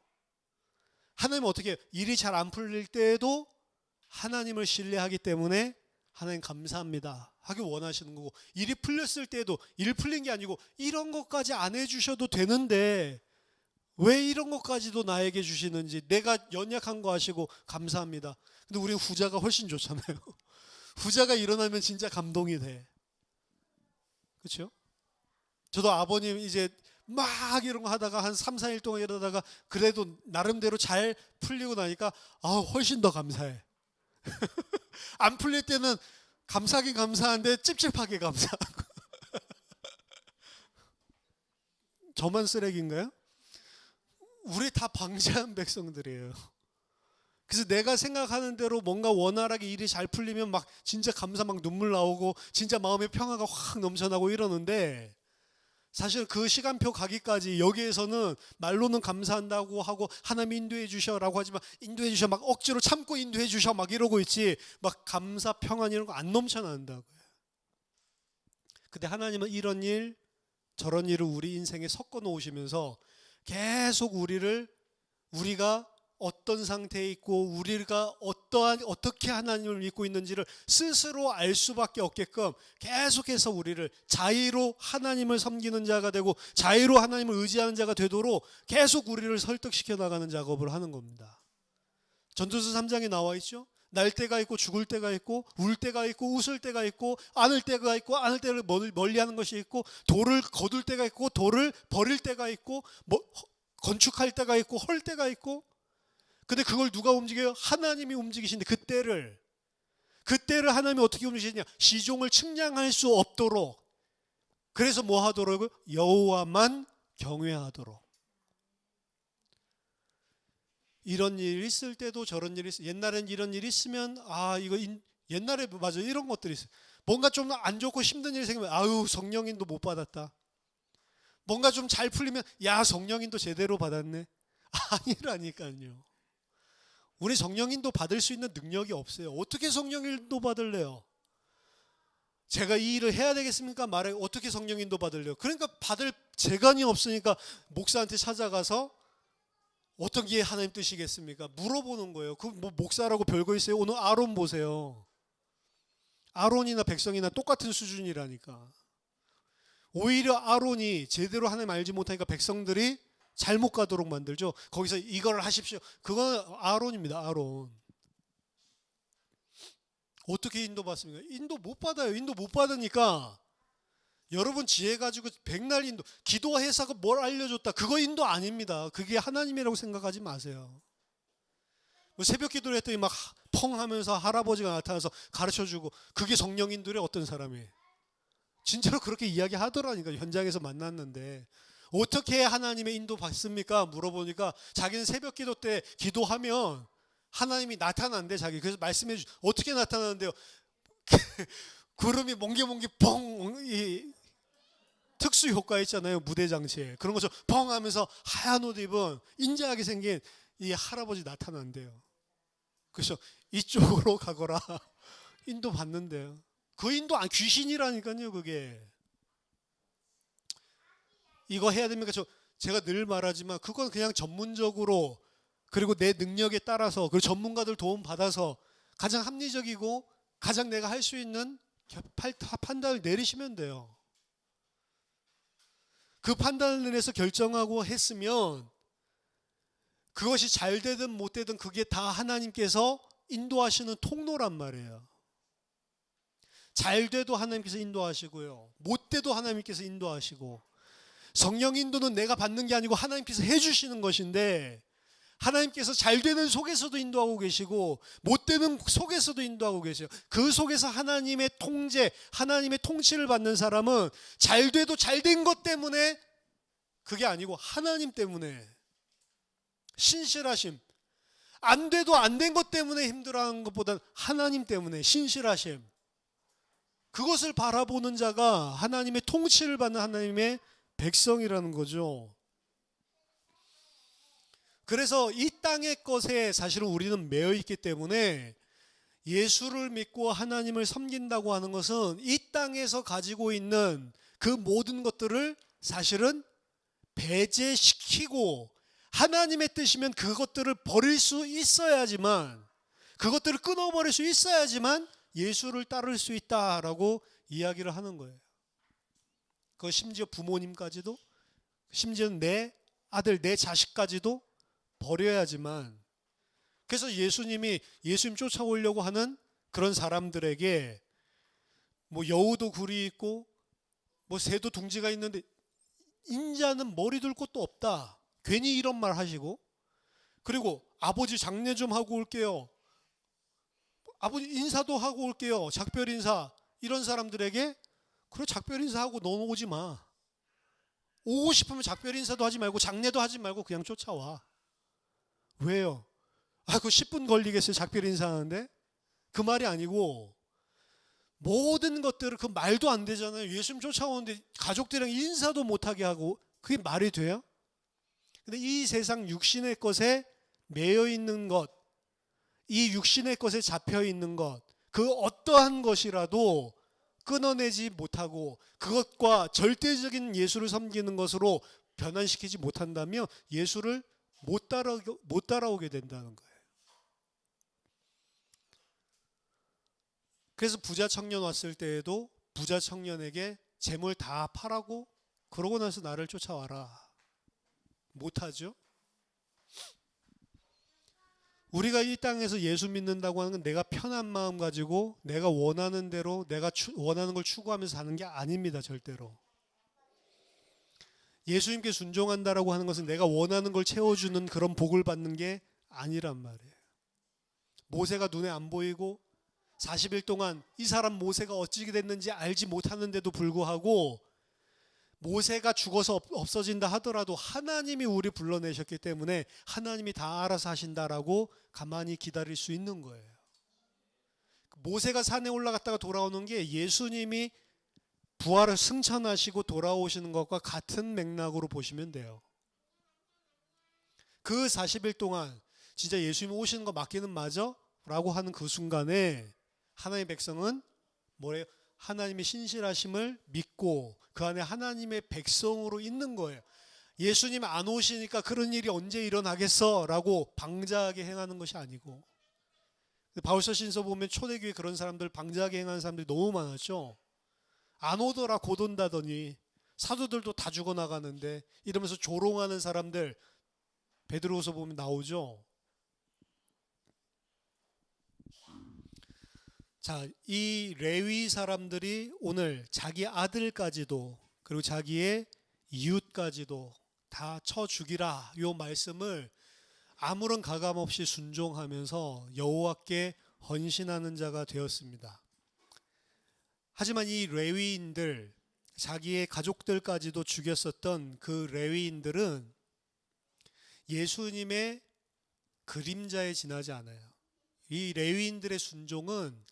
하나님은 어떻게, 일이 잘 안 풀릴 때에도 하나님을 신뢰하기 때문에 하나님 감사합니다 하기 원하시는 거고, 일이 풀렸을 때도 일 풀린 게 아니고 이런 것까지 안 해주셔도 되는데 왜 이런 것까지도 나에게 주시는지, 내가 연약한 거 아시고 감사합니다. 근데 우리는 후자가 훨씬 좋잖아요. 후자가 일어나면 진짜 감동이 돼. 그렇죠? 저도 아버님 이제 막 이런 거 하다가 한 3, 4일 동안 이러다가 그래도 나름대로 잘 풀리고 나니까 훨씬 더 감사해. 안 풀릴 때는 감사하긴 감사한데 찝찝하게 감사하고. 저만 쓰레기인가요? 우리 다 방자한 백성들이에요. 그래서 내가 생각하는 대로 뭔가 원활하게 일이 잘 풀리면 막 진짜 감사, 막 눈물 나오고 진짜 마음의 평화가 확 넘쳐나고 이러는데, 사실 그 시간표 가기까지 여기에서는 말로는 감사한다고 하고 하나님 인도해 주셔라고 하지만 인도해 주셔, 막 억지로 참고 인도해 주셔 막 이러고 있지, 막 감사, 평안 이런 거 안 넘쳐난다고요. 근데 하나님은 이런 일 저런 일을 우리 인생에 섞어 놓으시면서 계속 우리가 어떤 상태에 있고 우리가 어떻게 하나님을 믿고 있는지를 스스로 알 수밖에 없게끔 계속해서 우리를 자의로 하나님을 섬기는 자가 되고 자의로 하나님을 의지하는 자가 되도록 계속 우리를 설득시켜 나가는 작업을 하는 겁니다. 전도서 3장에 나와 있죠. 날 때가 있고 죽을 때가 있고 울 때가 있고 웃을 때가 있고 안을 때가 있고 안을 때를 멀리하는 것이 있고 돌을 거둘 때가 있고 돌을 버릴 때가 있고 건축할 때가 있고 헐 때가 있고. 근데 그걸 누가 움직여요? 하나님이 움직이신데, 그때를 그때를 하나님이 어떻게 움직이냐? 시종을 측량할 수 없도록. 그래서 뭐 하도록요? 여호와만 경외하도록. 이런 일이 있을 때도 저런 일이 있어요. 옛날엔 이런 일이 있으면 옛날에 맞아 이런 것들이 있어요. 뭔가 좀 안 좋고 힘든 일이 생기면 아유 성령인도 못 받았다. 뭔가 좀 잘 풀리면 야 성령인도 제대로 받았네. 아니라니까요. 우리 성령인도 받을 수 있는 능력이 없어요. 어떻게 성령인도 받을래요? 제가 이 일을 해야 되겠습니까? 말해 어떻게 성령인도 받을래요? 그러니까 받을 재간이 없으니까 목사한테 찾아가서 어떤 게 하나님 뜻이겠습니까? 물어보는 거예요. 그 뭐 목사라고 별거 있어요? 오늘 아론 보세요. 아론이나 백성이나 똑같은 수준이라니까. 오히려 아론이 제대로 하나님 알지 못하니까 백성들이 잘못 가도록 만들죠. 거기서 이걸 하십시오. 그건 아론입니다. 아론. 어떻게 인도 받습니까? 인도 못 받아요. 인도 못 받으니까 여러분 지혜 가지고 백날 인도 기도해서 뭘 알려줬다. 그거 인도 아닙니다. 그게 하나님이라고 생각하지 마세요. 뭐 새벽 기도를 했더니 막 펑 하면서 할아버지가 나타나서 가르쳐주고 그게 성령 인도래 어떤 사람이. 진짜로 그렇게 이야기하더라니까. 현장에서 만났는데 어떻게 하나님의 인도 받습니까? 물어보니까 자기는 새벽 기도 때 기도하면 하나님이 나타난대 자기. 그래서 말씀해 주 어떻게 나타나는데요? 구름이 멍게멍게 뻥 특수 효과 있잖아요. 무대 장치에 그런 것처럼 뻥 하면서 하얀 옷 입은 인자하게 생긴 이 할아버지 나타난대요. 그래서 이쪽으로 가거라 인도 받는데요. 그 인도 귀신이라니까요. 그게 이거 해야 됩니까? 제가 늘 말하지만 그건 그냥 전문적으로 그리고 내 능력에 따라서 그리고 전문가들 도움 받아서 가장 합리적이고 가장 내가 할 수 있는 판단을 내리시면 돼요. 그 판단을 내려서 결정하고 했으면 그것이 잘 되든 못 되든 그게 다 하나님께서 인도하시는 통로란 말이에요. 잘 돼도 하나님께서 인도하시고요. 못 돼도 하나님께서 인도하시고 성령 인도는 내가 받는 게 아니고 하나님께서 해주시는 것인데 하나님께서 잘 되는 속에서도 인도하고 계시고 못 되는 속에서도 인도하고 계세요. 그 속에서 하나님의 통제, 하나님의 통치를 받는 사람은 잘 돼도 잘 된 것 때문에 그게 아니고 하나님 때문에 신실하심. 안 돼도 안 된 것 때문에 힘들어하는 것보다는 하나님 때문에 신실하심. 그것을 바라보는 자가 하나님의 통치를 받는 하나님의 백성이라는 거죠. 그래서 이 땅의 것에 사실은 우리는 매여 있기 때문에 예수를 믿고 하나님을 섬긴다고 하는 것은 이 땅에서 가지고 있는 그 모든 것들을 사실은 배제시키고 하나님의 뜻이면 그것들을 버릴 수 있어야지만 그것들을 끊어버릴 수 있어야지만 예수를 따를 수 있다라고 이야기를 하는 거예요. 그 심지어 부모님까지도 심지어 내 아들 내 자식까지도 버려야지만. 그래서 예수님 쫓아오려고 하는 그런 사람들에게 뭐 여우도 굴이 있고 뭐 새도 둥지가 있는데 인자는 머리 둘 곳도 없다. 괜히 이런 말 하시고 그리고 아버지 장례 좀 하고 올게요. 아버지 인사도 하고 올게요. 작별 인사. 이런 사람들에게 그래 작별 인사하고 너는 오지 마. 오고 싶으면 작별 인사도 하지 말고 장례도 하지 말고 그냥 쫓아와. 왜요? 그 10분 걸리겠어요. 작별 인사하는데? 그 말이 아니고 모든 것들을 그 말도 안 되잖아요. 예수님 쫓아오는데 가족들이랑 인사도 못하게 하고 그게 말이 돼요? 근데 이 세상 육신의 것에 매여 있는 것, 이 육신의 것에 잡혀 있는 것, 그 어떠한 것이라도 끊어내지 못하고 그것과 절대적인 예수를 섬기는 것으로 변환시키지 못한다면 예수를 못 따라오게 된다는 거예요. 그래서 부자 청년 왔을 때에도 부자 청년에게 재물 다 팔라고 그러고 나서 나를 쫓아와라. 못하죠. 우리가 이 땅에서 예수 믿는다고 하는 건 내가 편한 마음 가지고 내가 원하는 대로 내가 원하는 걸 추구하면서 사는 게 아닙니다. 절대로. 예수님께 순종한다라고 하는 것은 내가 원하는 걸 채워주는 그런 복을 받는 게 아니란 말이에요. 모세가 눈에 안 보이고 40일 동안 이 사람 모세가 어찌게 됐는지 알지 못하는데도 불구하고 모세가 죽어서 없어진다 하더라도 하나님이 우리 불러내셨기 때문에 하나님이 다 알아서 하신다라고 가만히 기다릴 수 있는 거예요. 모세가 산에 올라갔다가 돌아오는 게 예수님이 부활을 승천하시고 돌아오시는 것과 같은 맥락으로 보시면 돼요. 그 40일 동안 진짜 예수님이 오시는 거 맞기는 맞아? 라고 하는 그 순간에 하나님의 백성은 뭐래요? 하나님의 신실하심을 믿고 그 안에 하나님의 백성으로 있는 거예요. 예수님 안 오시니까 그런 일이 언제 일어나겠어? 라고 방자하게 행하는 것이 아니고, 바울서신서 보면 초대교회 그런 사람들, 방자하게 행하는 사람들이 너무 많았죠. 안 오더라 곧 온다더니 사도들도 다 죽어나가는데 이러면서 조롱하는 사람들 베드로후서 보면 나오죠. 자, 이 레위 사람들이 오늘 자기 아들까지도 그리고 자기의 이웃까지도 다 쳐 죽이라 요 말씀을 아무런 가감 없이 순종하면서 여호와께 헌신하는 자가 되었습니다. 하지만 이 레위인들, 자기의 가족들까지도 죽였었던 그 레위인들은 예수님의 그림자에 지나지 않아요. 이 레위인들의 순종은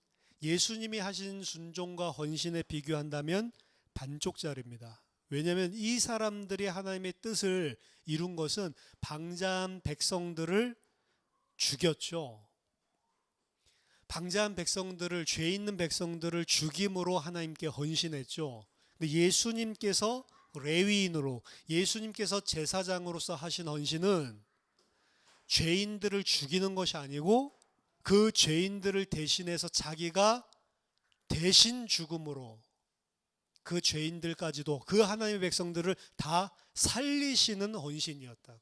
예수님이 하신 순종과 헌신에 비교한다면 반쪽짜리입니다. 왜냐하면 이 사람들이 하나님의 뜻을 이룬 것은 방자한 백성들을 죽였죠. 방자한 백성들을, 죄 있는 백성들을 죽임으로 하나님께 헌신했죠. 근데 예수님께서 레위인으로, 예수님께서 제사장으로서 하신 헌신은 죄인들을 죽이는 것이 아니고 그 죄인들을 대신해서 자기가 대신 죽음으로 그 죄인들까지도, 그 하나님의 백성들을 다 살리시는 헌신이었다고.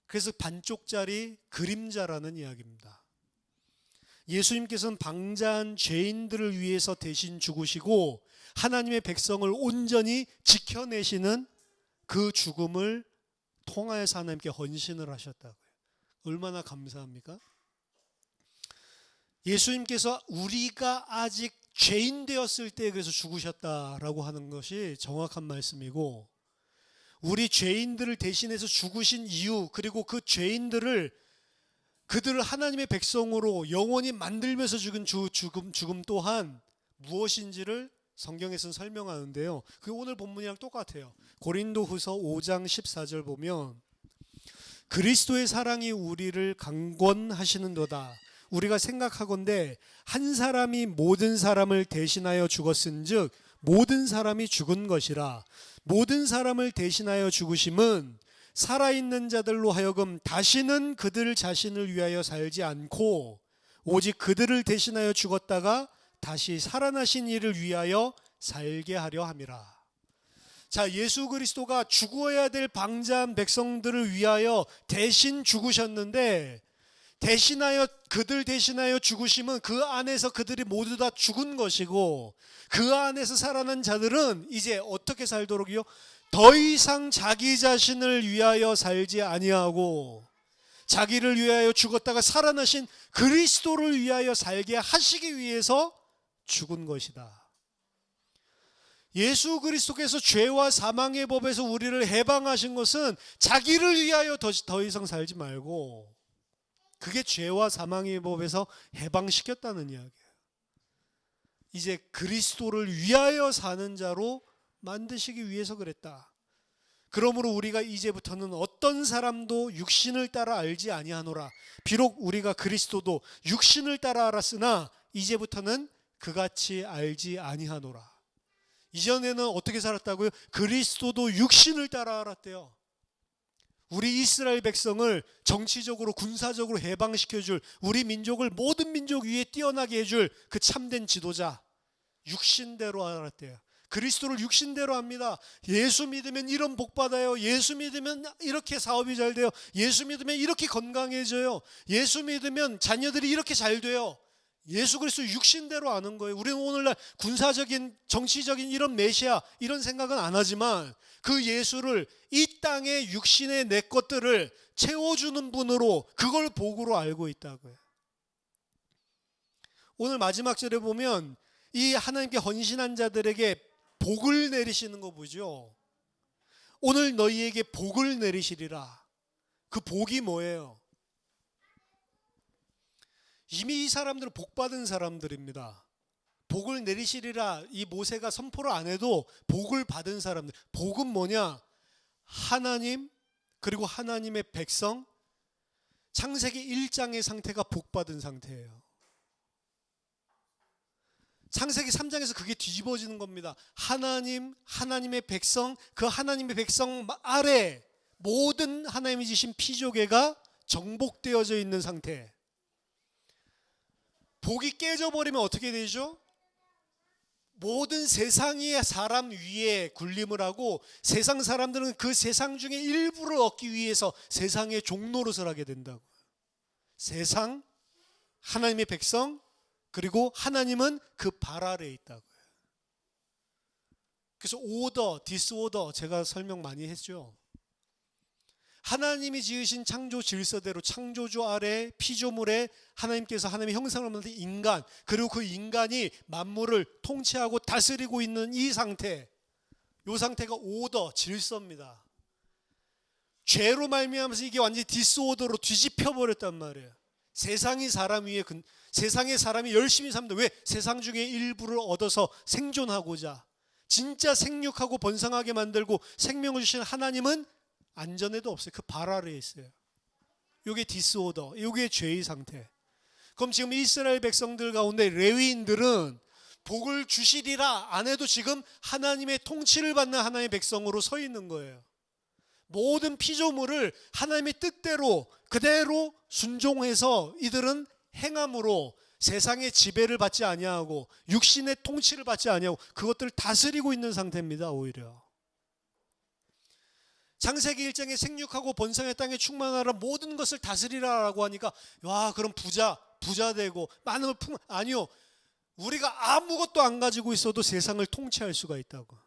그래서 반쪽짜리 그림자라는 이야기입니다. 예수님께서는 방자한 죄인들을 위해서 대신 죽으시고 하나님의 백성을 온전히 지켜내시는 그 죽음을 통하여서 하나님께 헌신을 하셨다고요. 얼마나 감사합니까? 예수님께서 우리가 아직 죄인 되었을 때 그래서 죽으셨다라고 하는 것이 정확한 말씀이고, 우리 죄인들을 대신해서 죽으신 이유, 그리고 그 죄인들을 그들을 하나님의 백성으로 영원히 만들면서 죽은 죽음 또한 무엇인지를 성경에서는 설명하는데요. 그게 오늘 본문이랑 똑같아요. 고린도후서 5장 14절 보면 그리스도의 사랑이 우리를 강권하시는도다. 우리가 생각하건대 한 사람이 모든 사람을 대신하여 죽었은즉 모든 사람이 죽은 것이라. 모든 사람을 대신하여 죽으심은 살아있는 자들로 하여금 다시는 그들 자신을 위하여 살지 않고 오직 그들을 대신하여 죽었다가 다시 살아나신 이를 위하여 살게 하려 함이라. 자, 예수 그리스도가 죽어야 될 방자한 백성들을 위하여 대신 죽으셨는데, 그들 대신하여 죽으심은 그 안에서 그들이 모두 다 죽은 것이고, 그 안에서 살아난 자들은 이제 어떻게 살도록이요? 더 이상 자기 자신을 위하여 살지 아니하고 자기를 위하여 죽었다가 살아나신 그리스도를 위하여 살게 하시기 위해서 죽은 것이다. 예수 그리스도께서 죄와 사망의 법에서 우리를 해방하신 것은 자기를 위하여 더 이상 살지 말고, 그게 죄와 사망의 법에서 해방시켰다는 이야기예요. 이제 그리스도를 위하여 사는 자로 만드시기 위해서 그랬다. 그러므로 우리가 이제부터는 어떤 사람도 육신을 따라 알지 아니하노라. 비록 우리가 그리스도도 육신을 따라 알았으나 이제부터는 그같이 알지 아니하노라. 이전에는 어떻게 살았다고요? 그리스도도 육신을 따라 알았대요. 우리 이스라엘 백성을 정치적으로 군사적으로 해방시켜줄, 우리 민족을 모든 민족 위에 뛰어나게 해줄 그 참된 지도자, 육신대로 알았대요. 그리스도를 육신대로 합니다. 예수 믿으면 이런 복 받아요. 예수 믿으면 이렇게 사업이 잘 돼요. 예수 믿으면 이렇게 건강해져요. 예수 믿으면 자녀들이 이렇게 잘 돼요. 예수 그리스도 육신대로 아는 거예요. 우리는 오늘날 군사적인, 정치적인 이런 메시아 이런 생각은 안 하지만 그 예수를 이 땅의 육신의 내 것들을 채워주는 분으로, 그걸 복으로 알고 있다고요. 오늘 마지막 절에 보면 이 하나님께 헌신한 자들에게 복을 내리시는 거 보죠. 오늘 너희에게 복을 내리시리라. 그 복이 뭐예요? 이미 이 사람들은 복받은 사람들입니다. 복을 내리시리라 이 모세가 선포를 안 해도 복을 받은 사람들. 복은 뭐냐? 하나님 그리고 하나님의 백성. 창세기 1장의 상태가 복받은 상태예요. 창세기 3장에서 그게 뒤집어지는 겁니다. 하나님, 하나님의 백성, 그 하나님의 백성 아래 모든 하나님이 지신 피조계가 정복되어져 있는 상태. 복이 깨져버리면 어떻게 되죠? 모든 세상이 사람 위에 군림을 하고 세상 사람들은 그 세상 중에 일부를 얻기 위해서 세상의 종노릇을 하게 된다고. 세상, 하나님의 백성, 그리고 하나님은 그 발 아래에 있다고요. 그래서 오더, 디스오더 제가 설명 많이 했죠. 하나님이 지으신 창조 질서대로 창조주 아래 피조물에 하나님께서 하나님의 형상을 만든 인간, 그리고 그 인간이 만물을 통치하고 다스리고 있는 이 상태, 이 상태가 오더, 질서입니다. 죄로 말미암아서 이게 완전히 디스오더로 뒤집혀 버렸단 말이에요. 세상이 사람 위에 세상의 사람이 열심히 삽니다. 왜? 세상 중에 일부를 얻어서 생존하고자. 진짜 생육하고 번성하게 만들고 생명을 주신 하나님은 안전에도 없어요. 그 발 아래에 있어요. 이게 디스오더, 이게 죄의 상태. 그럼 지금 이스라엘 백성들 가운데 레위인들은 복을 주시리라 안 해도 지금 하나님의 통치를 받는 하나님의 백성으로 서 있는 거예요. 모든 피조물을 하나님의 뜻대로 그대로 순종해서 이들은 행함으로 세상의 지배를 받지 아니하고 육신의 통치를 받지 아니하고 그것들을 다스리고 있는 상태입니다. 오히려 창세기 1장에 생육하고 번성의 땅에 충만하라 모든 것을 다스리라라고 하니까 와 그럼 부자 되고 많은 걸 아니요. 우리가 아무것도 안 가지고 있어도 세상을 통치할 수가 있다고.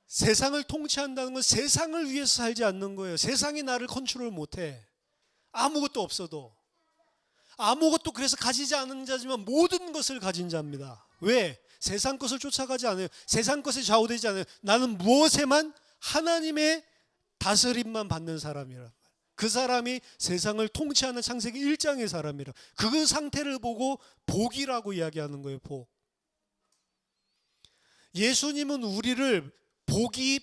세상을 통치한다는 건 세상을 위해서 살지 않는 거예요. 세상이 나를 컨트롤 못해. 아무것도 없어도. 아무것도 그래서 가지지 않은 자지만 모든 것을 가진 자입니다. 왜? 세상 것을 쫓아가지 않아요. 세상 것에 좌우되지 않아요. 나는 무엇에만 하나님의 다스림만 받는 사람이라. 그 사람이 세상을 통치하는 창세기 1장의 사람이라. 그 상태를 보고 복이라고 이야기하는 거예요. 복. 예수님은 우리를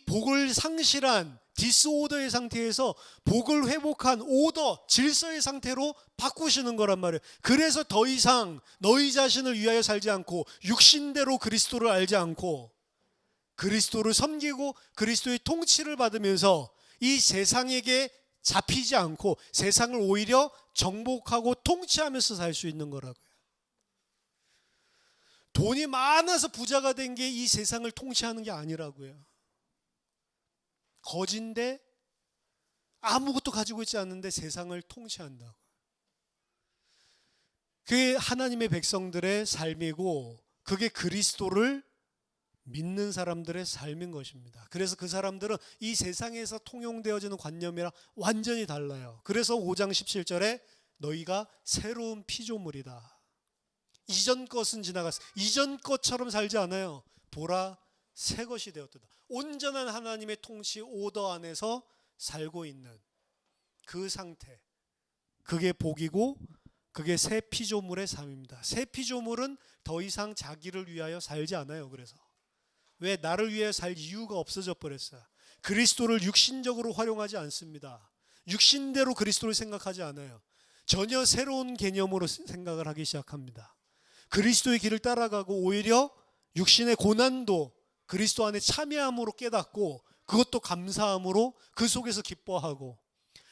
복을 상실한 디스오더의 상태에서 복을 회복한 오더, 질서의 상태로 바꾸시는 거란 말이에요. 그래서 더 이상 너희 자신을 위하여 살지 않고 육신대로 그리스도를 알지 않고 그리스도를 섬기고 그리스도의 통치를 받으면서 이 세상에게 잡히지 않고 세상을 오히려 정복하고 통치하면서 살 수 있는 거라고요. 돈이 많아서 부자가 된 게 이 세상을 통치하는 게 아니라고요. 거진데 아무것도 가지고 있지 않는데 세상을 통치한다고. 그게 하나님의 백성들의 삶이고 그게 그리스도를 믿는 사람들의 삶인 것입니다. 그래서 그 사람들은 이 세상에서 통용되어지는 관념이랑 완전히 달라요. 그래서 5장 17절에 너희가 새로운 피조물이다. 이전 것은 지나갔어. 이전 것처럼 살지 않아요. 보라 새 것이 되었다. 온전한 하나님의 통치 오더 안에서 살고 있는 그 상태. 그게 복이고 그게 새 피조물의 삶입니다. 새 피조물은 더 이상 자기를 위하여 살지 않아요. 그래서 왜? 나를 위해 살 이유가 없어져 버렸어요. 그리스도를 육신적으로 활용하지 않습니다. 육신대로 그리스도를 생각하지 않아요. 전혀 새로운 개념으로 생각을 하기 시작합니다. 그리스도의 길을 따라가고 오히려 육신의 고난도 그리스도 안에 참여함으로 깨닫고 그것도 감사함으로 그 속에서 기뻐하고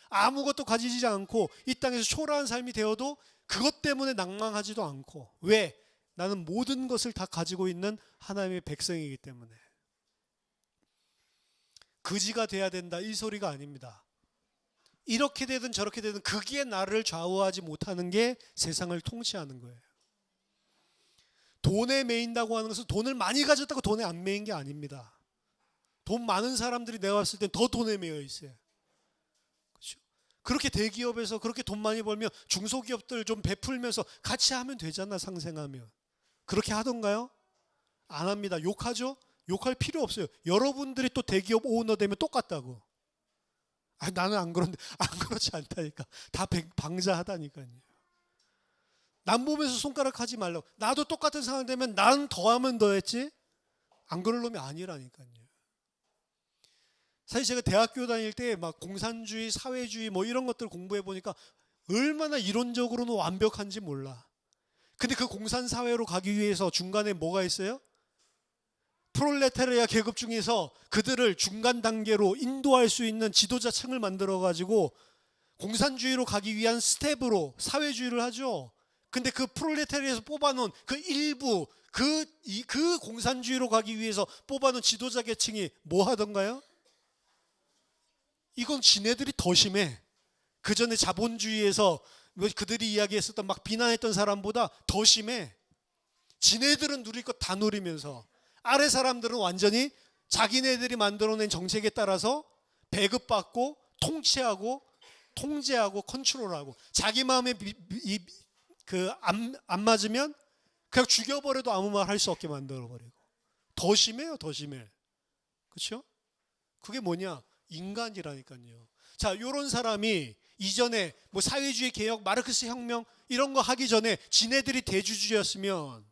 아무것도 가지지 않고 이 땅에서 초라한 삶이 되어도 그것 때문에 낭망하지도 않고. 왜? 나는 모든 것을 다 가지고 있는 하나님의 백성이기 때문에. 그지가 돼야 된다 이 소리가 아닙니다. 이렇게 되든 저렇게 되든 그게 나를 좌우하지 못하는 게 세상을 통치하는 거예요. 돈에 매인다고 하는 것은 돈을 많이 가졌다고 돈에 안 매인 게 아닙니다. 돈 많은 사람들이 내가 봤을 땐 더 돈에 매여 있어요. 그렇죠? 그렇게 대기업에서 그렇게 돈 많이 벌면 중소기업들 좀 베풀면서 같이 하면 되잖아, 상생하면. 그렇게 하던가요? 안 합니다. 욕하죠? 욕할 필요 없어요. 여러분들이 또 대기업 오너 되면 똑같다고. 나는 안 그런데, 안 그렇지 않다니까. 다 방자하다니까요. 남 보면서 손가락 하지 말라고. 나도 똑같은 상황 되면 나는 더하면 더했지? 안 그럴 놈이 아니라니까요. 사실 제가 대학교 다닐 때 막 공산주의, 사회주의 뭐 이런 것들 공부해 보니까 얼마나 이론적으로는 완벽한지 몰라. 근데 그 공산사회로 가기 위해서 중간에 뭐가 있어요? 프롤레타리아 계급 중에서 그들을 중간 단계로 인도할 수 있는 지도자층을 만들어 가지고 공산주의로 가기 위한 스텝으로 사회주의를 하죠. 근데 그 프롤레타리아에서 뽑아놓은 그 일부 그 공산주의로 가기 위해서 뽑아놓은 지도자 계층이 뭐 하던가요? 이건 지네들이 더 심해. 그 전에 자본주의에서 그들이 이야기했었던 막 비난했던 사람보다 더 심해. 지네들은 누릴 것 다 누리면서 아래 사람들은 완전히 자기네들이 만들어낸 정책에 따라서 배급받고 통제하고 컨트롤하고 자기 마음에 안 맞으면 그냥 죽여버려도 아무 말 할 수 없게 만들어버리고. 더 심해요, 더 심해. 그렇죠? 그게 뭐냐? 인간이라니까요. 자, 이런 사람이 이전에 뭐 사회주의 개혁, 마르크스 혁명 이런 거 하기 전에 지네들이 대주주였으면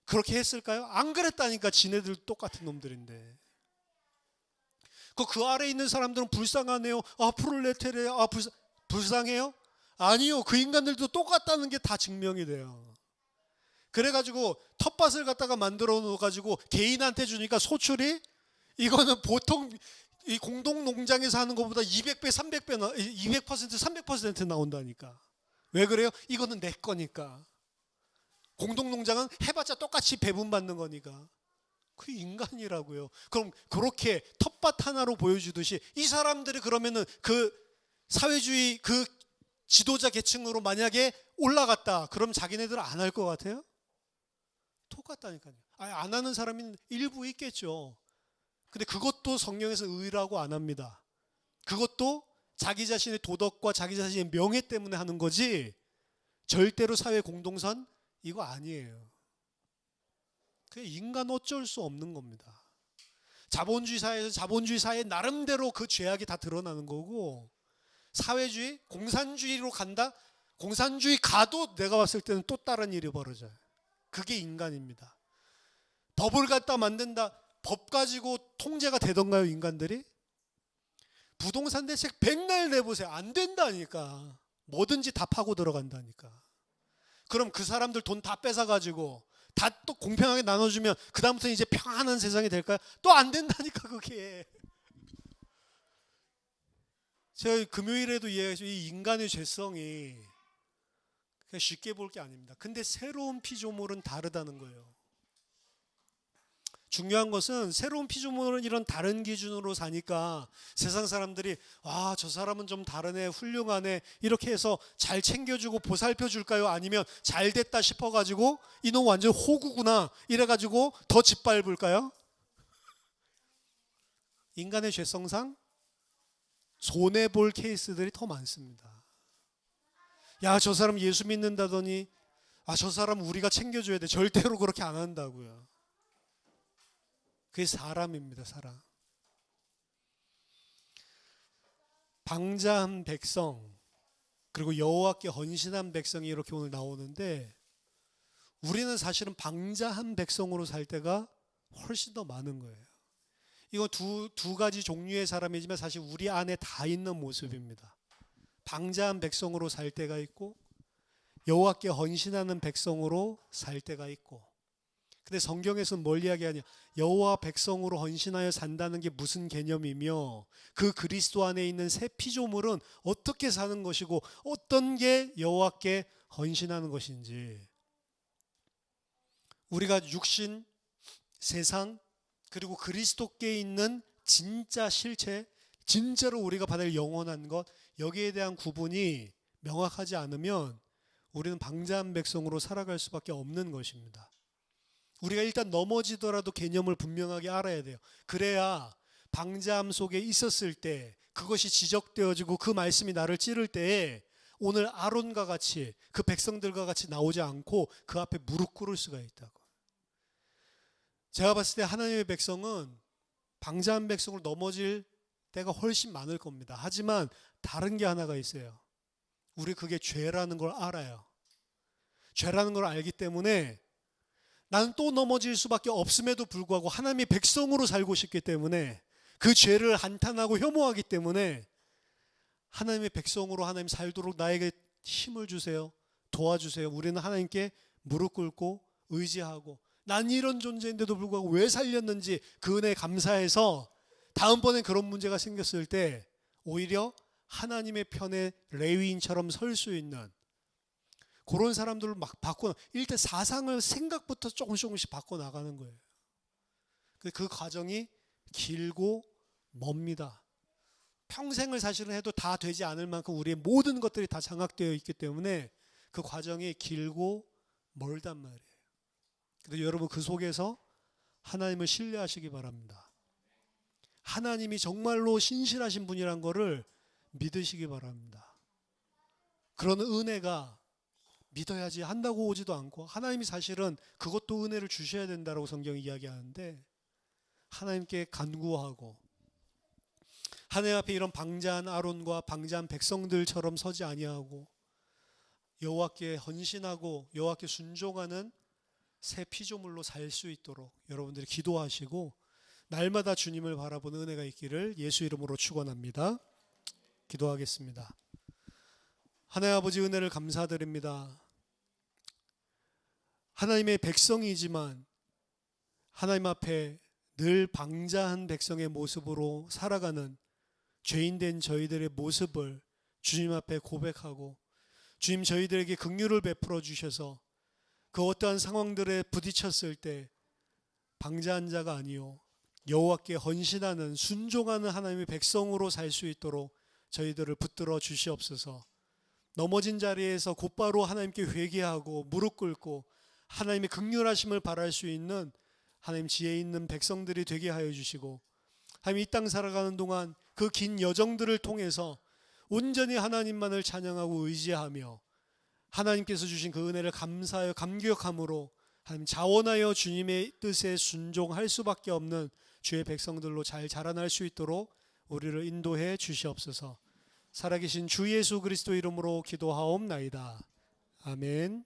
그렇게 했을까요? 안 그랬다니까. 지네들 똑같은 놈들인데. 그 아래에 있는 사람들은 불쌍하네요. 프롤레타리아, 불쌍해요? 아니요. 그 인간들도 똑같다는 게 다 증명이 돼요. 그래가지고 텃밭을 갖다가 만들어 놓아가지고 개인한테 주니까 소출이 이거는 보통 이 공동농장에서 하는 것보다 200배, 300배, 200%, 300% 나온다니까. 왜 그래요? 이거는 내 거니까. 공동농장은 해봤자 똑같이 배분받는 거니까. 그 인간이라고요. 그럼 그렇게 텃밭 하나로 보여주듯이 이 사람들이 그러면은 그 사회주의 그 지도자 계층으로 만약에 올라갔다. 그럼 자기네들 안 할 것 같아요? 똑같다니까요. 안 하는 사람이 일부 있겠죠. 근데 그것도 성경에서 의라고 안 합니다. 그것도 자기 자신의 도덕과 자기 자신의 명예 때문에 하는 거지 절대로 사회 공동선 이거 아니에요. 그게 인간 어쩔 수 없는 겁니다. 자본주의 사회에서 자본주의 사회 나름대로 그 죄악이 다 드러나는 거고, 사회주의, 공산주의로 간다? 공산주의 가도 내가 봤을 때는 또 다른 일이 벌어져요. 그게 인간입니다. 법을 갖다 만든다. 법 가지고 통제가 되던가요, 인간들이? 부동산 대책 백날 내보세요. 안 된다니까. 뭐든지 다 파고 들어간다니까. 그럼 그 사람들 돈 다 뺏어가지고 다 또 공평하게 나눠주면 그 다음부터는 이제 평안한 세상이 될까요? 또 안 된다니까 그게. 제가 금요일에도 이야기했죠. 이 인간의 죄성이 그냥 쉽게 볼 게 아닙니다. 근데 새로운 피조물은 다르다는 거예요. 중요한 것은 새로운 피조물은 이런 다른 기준으로 사니까 세상 사람들이 저 사람은 좀 다르네, 훌륭하네 이렇게 해서 잘 챙겨주고 보살펴 줄까요? 아니면 잘 됐다 싶어가지고 이놈 완전 호구구나 이래가지고 더 짓밟을까요? 인간의 죄성상 손해볼 케이스들이 더 많습니다. 야, 저 사람 예수 믿는다더니 저 사람 우리가 챙겨줘야 돼. 절대로 그렇게 안 한다고요. 그게 사람입니다, 사람. 방자한 백성 그리고 여호와께 헌신한 백성이 이렇게 오늘 나오는데, 우리는 사실은 방자한 백성으로 살 때가 훨씬 더 많은 거예요. 이거 두 가지 종류의 사람이지만 사실 우리 안에 다 있는 모습입니다. 방자한 백성으로 살 때가 있고 여호와께 헌신하는 백성으로 살 때가 있고. 근데 성경에서는 뭘 이야기하냐? 여호와 백성으로 헌신하여 산다는 게 무슨 개념이며 그 그리스도 안에 있는 새 피조물은 어떻게 사는 것이고 어떤 게 여호와께 헌신하는 것인지. 우리가 육신, 세상 그리고 그리스도께 있는 진짜 실체, 진짜로 우리가 받을 영원한 것, 여기에 대한 구분이 명확하지 않으면 우리는 방자한 백성으로 살아갈 수밖에 없는 것입니다. 우리가 일단 넘어지더라도 개념을 분명하게 알아야 돼요. 그래야 방자함 속에 있었을 때 그것이 지적되어지고 그 말씀이 나를 찌를 때에 오늘 아론과 같이 그 백성들과 같이 나오지 않고 그 앞에 무릎 꿇을 수가 있다고. 제가 봤을 때 하나님의 백성은 방자한 백성을 넘어질 때가 훨씬 많을 겁니다. 하지만 다른 게 하나가 있어요. 우리 그게 죄라는 걸 알아요. 죄라는 걸 알기 때문에 나는 또 넘어질 수밖에 없음에도 불구하고 하나님의 백성으로 살고 싶기 때문에 그 죄를 한탄하고 혐오하기 때문에 하나님의 백성으로 하나님 살도록 나에게 힘을 주세요. 도와주세요. 우리는 하나님께 무릎 꿇고 의지하고 난 이런 존재인데도 불구하고 왜 살렸는지 그 은혜에 감사해서 다음번에 그런 문제가 생겼을 때 오히려 하나님의 편에 레위인처럼 설 수 있는 그런 사람들을 막 바꿔, 일단 사상을 생각부터 조금씩 바꿔 나가는 거예요. 그 과정이 길고 멉니다. 평생을 사실은 해도 다 되지 않을 만큼 우리의 모든 것들이 다 장악되어 있기 때문에 그 과정이 길고 멀단 말이에요. 그래서 여러분 그 속에서 하나님을 신뢰하시기 바랍니다. 하나님이 정말로 신실하신 분이란 거를 믿으시기 바랍니다. 그런 은혜가 믿어야지 한다고 오지도 않고 하나님이 사실은 그것도 은혜를 주셔야 된다고 성경이 이야기하는데 하나님께 간구하고 하나님 앞에 이런 방자한 아론과 방자한 백성들처럼 서지 아니하고 여호와께 헌신하고 여호와께 순종하는 새 피조물로 살 수 있도록 여러분들이 기도하시고 날마다 주님을 바라보는 은혜가 있기를 예수 이름으로 축원합니다. 기도하겠습니다. 하나님 아버지 은혜를 감사드립니다. 하나님의 백성이지만 하나님 앞에 늘 방자한 백성의 모습으로 살아가는 죄인된 저희들의 모습을 주님 앞에 고백하고 주님 저희들에게 긍휼을 베풀어 주셔서 그 어떠한 상황들에 부딪혔을 때 방자한 자가 아니요 여호와께 헌신하는 순종하는 하나님의 백성으로 살 수 있도록 저희들을 붙들어 주시옵소서. 넘어진 자리에서 곧바로 하나님께 회개하고 무릎 꿇고 하나님의 긍휼하심을 바랄 수 있는 하나님 지혜 있는 백성들이 되게 하여 주시고 하나님 이 땅 살아가는 동안 그 긴 여정들을 통해서 온전히 하나님만을 찬양하고 의지하며 하나님께서 주신 그 은혜를 감사하여 감격함으로 하나님 자원하여 주님의 뜻에 순종할 수밖에 없는 주의 백성들로 잘 자라날 수 있도록 우리를 인도해 주시옵소서. 살아계신 주 예수 그리스도 이름으로 기도하옵나이다. 아멘.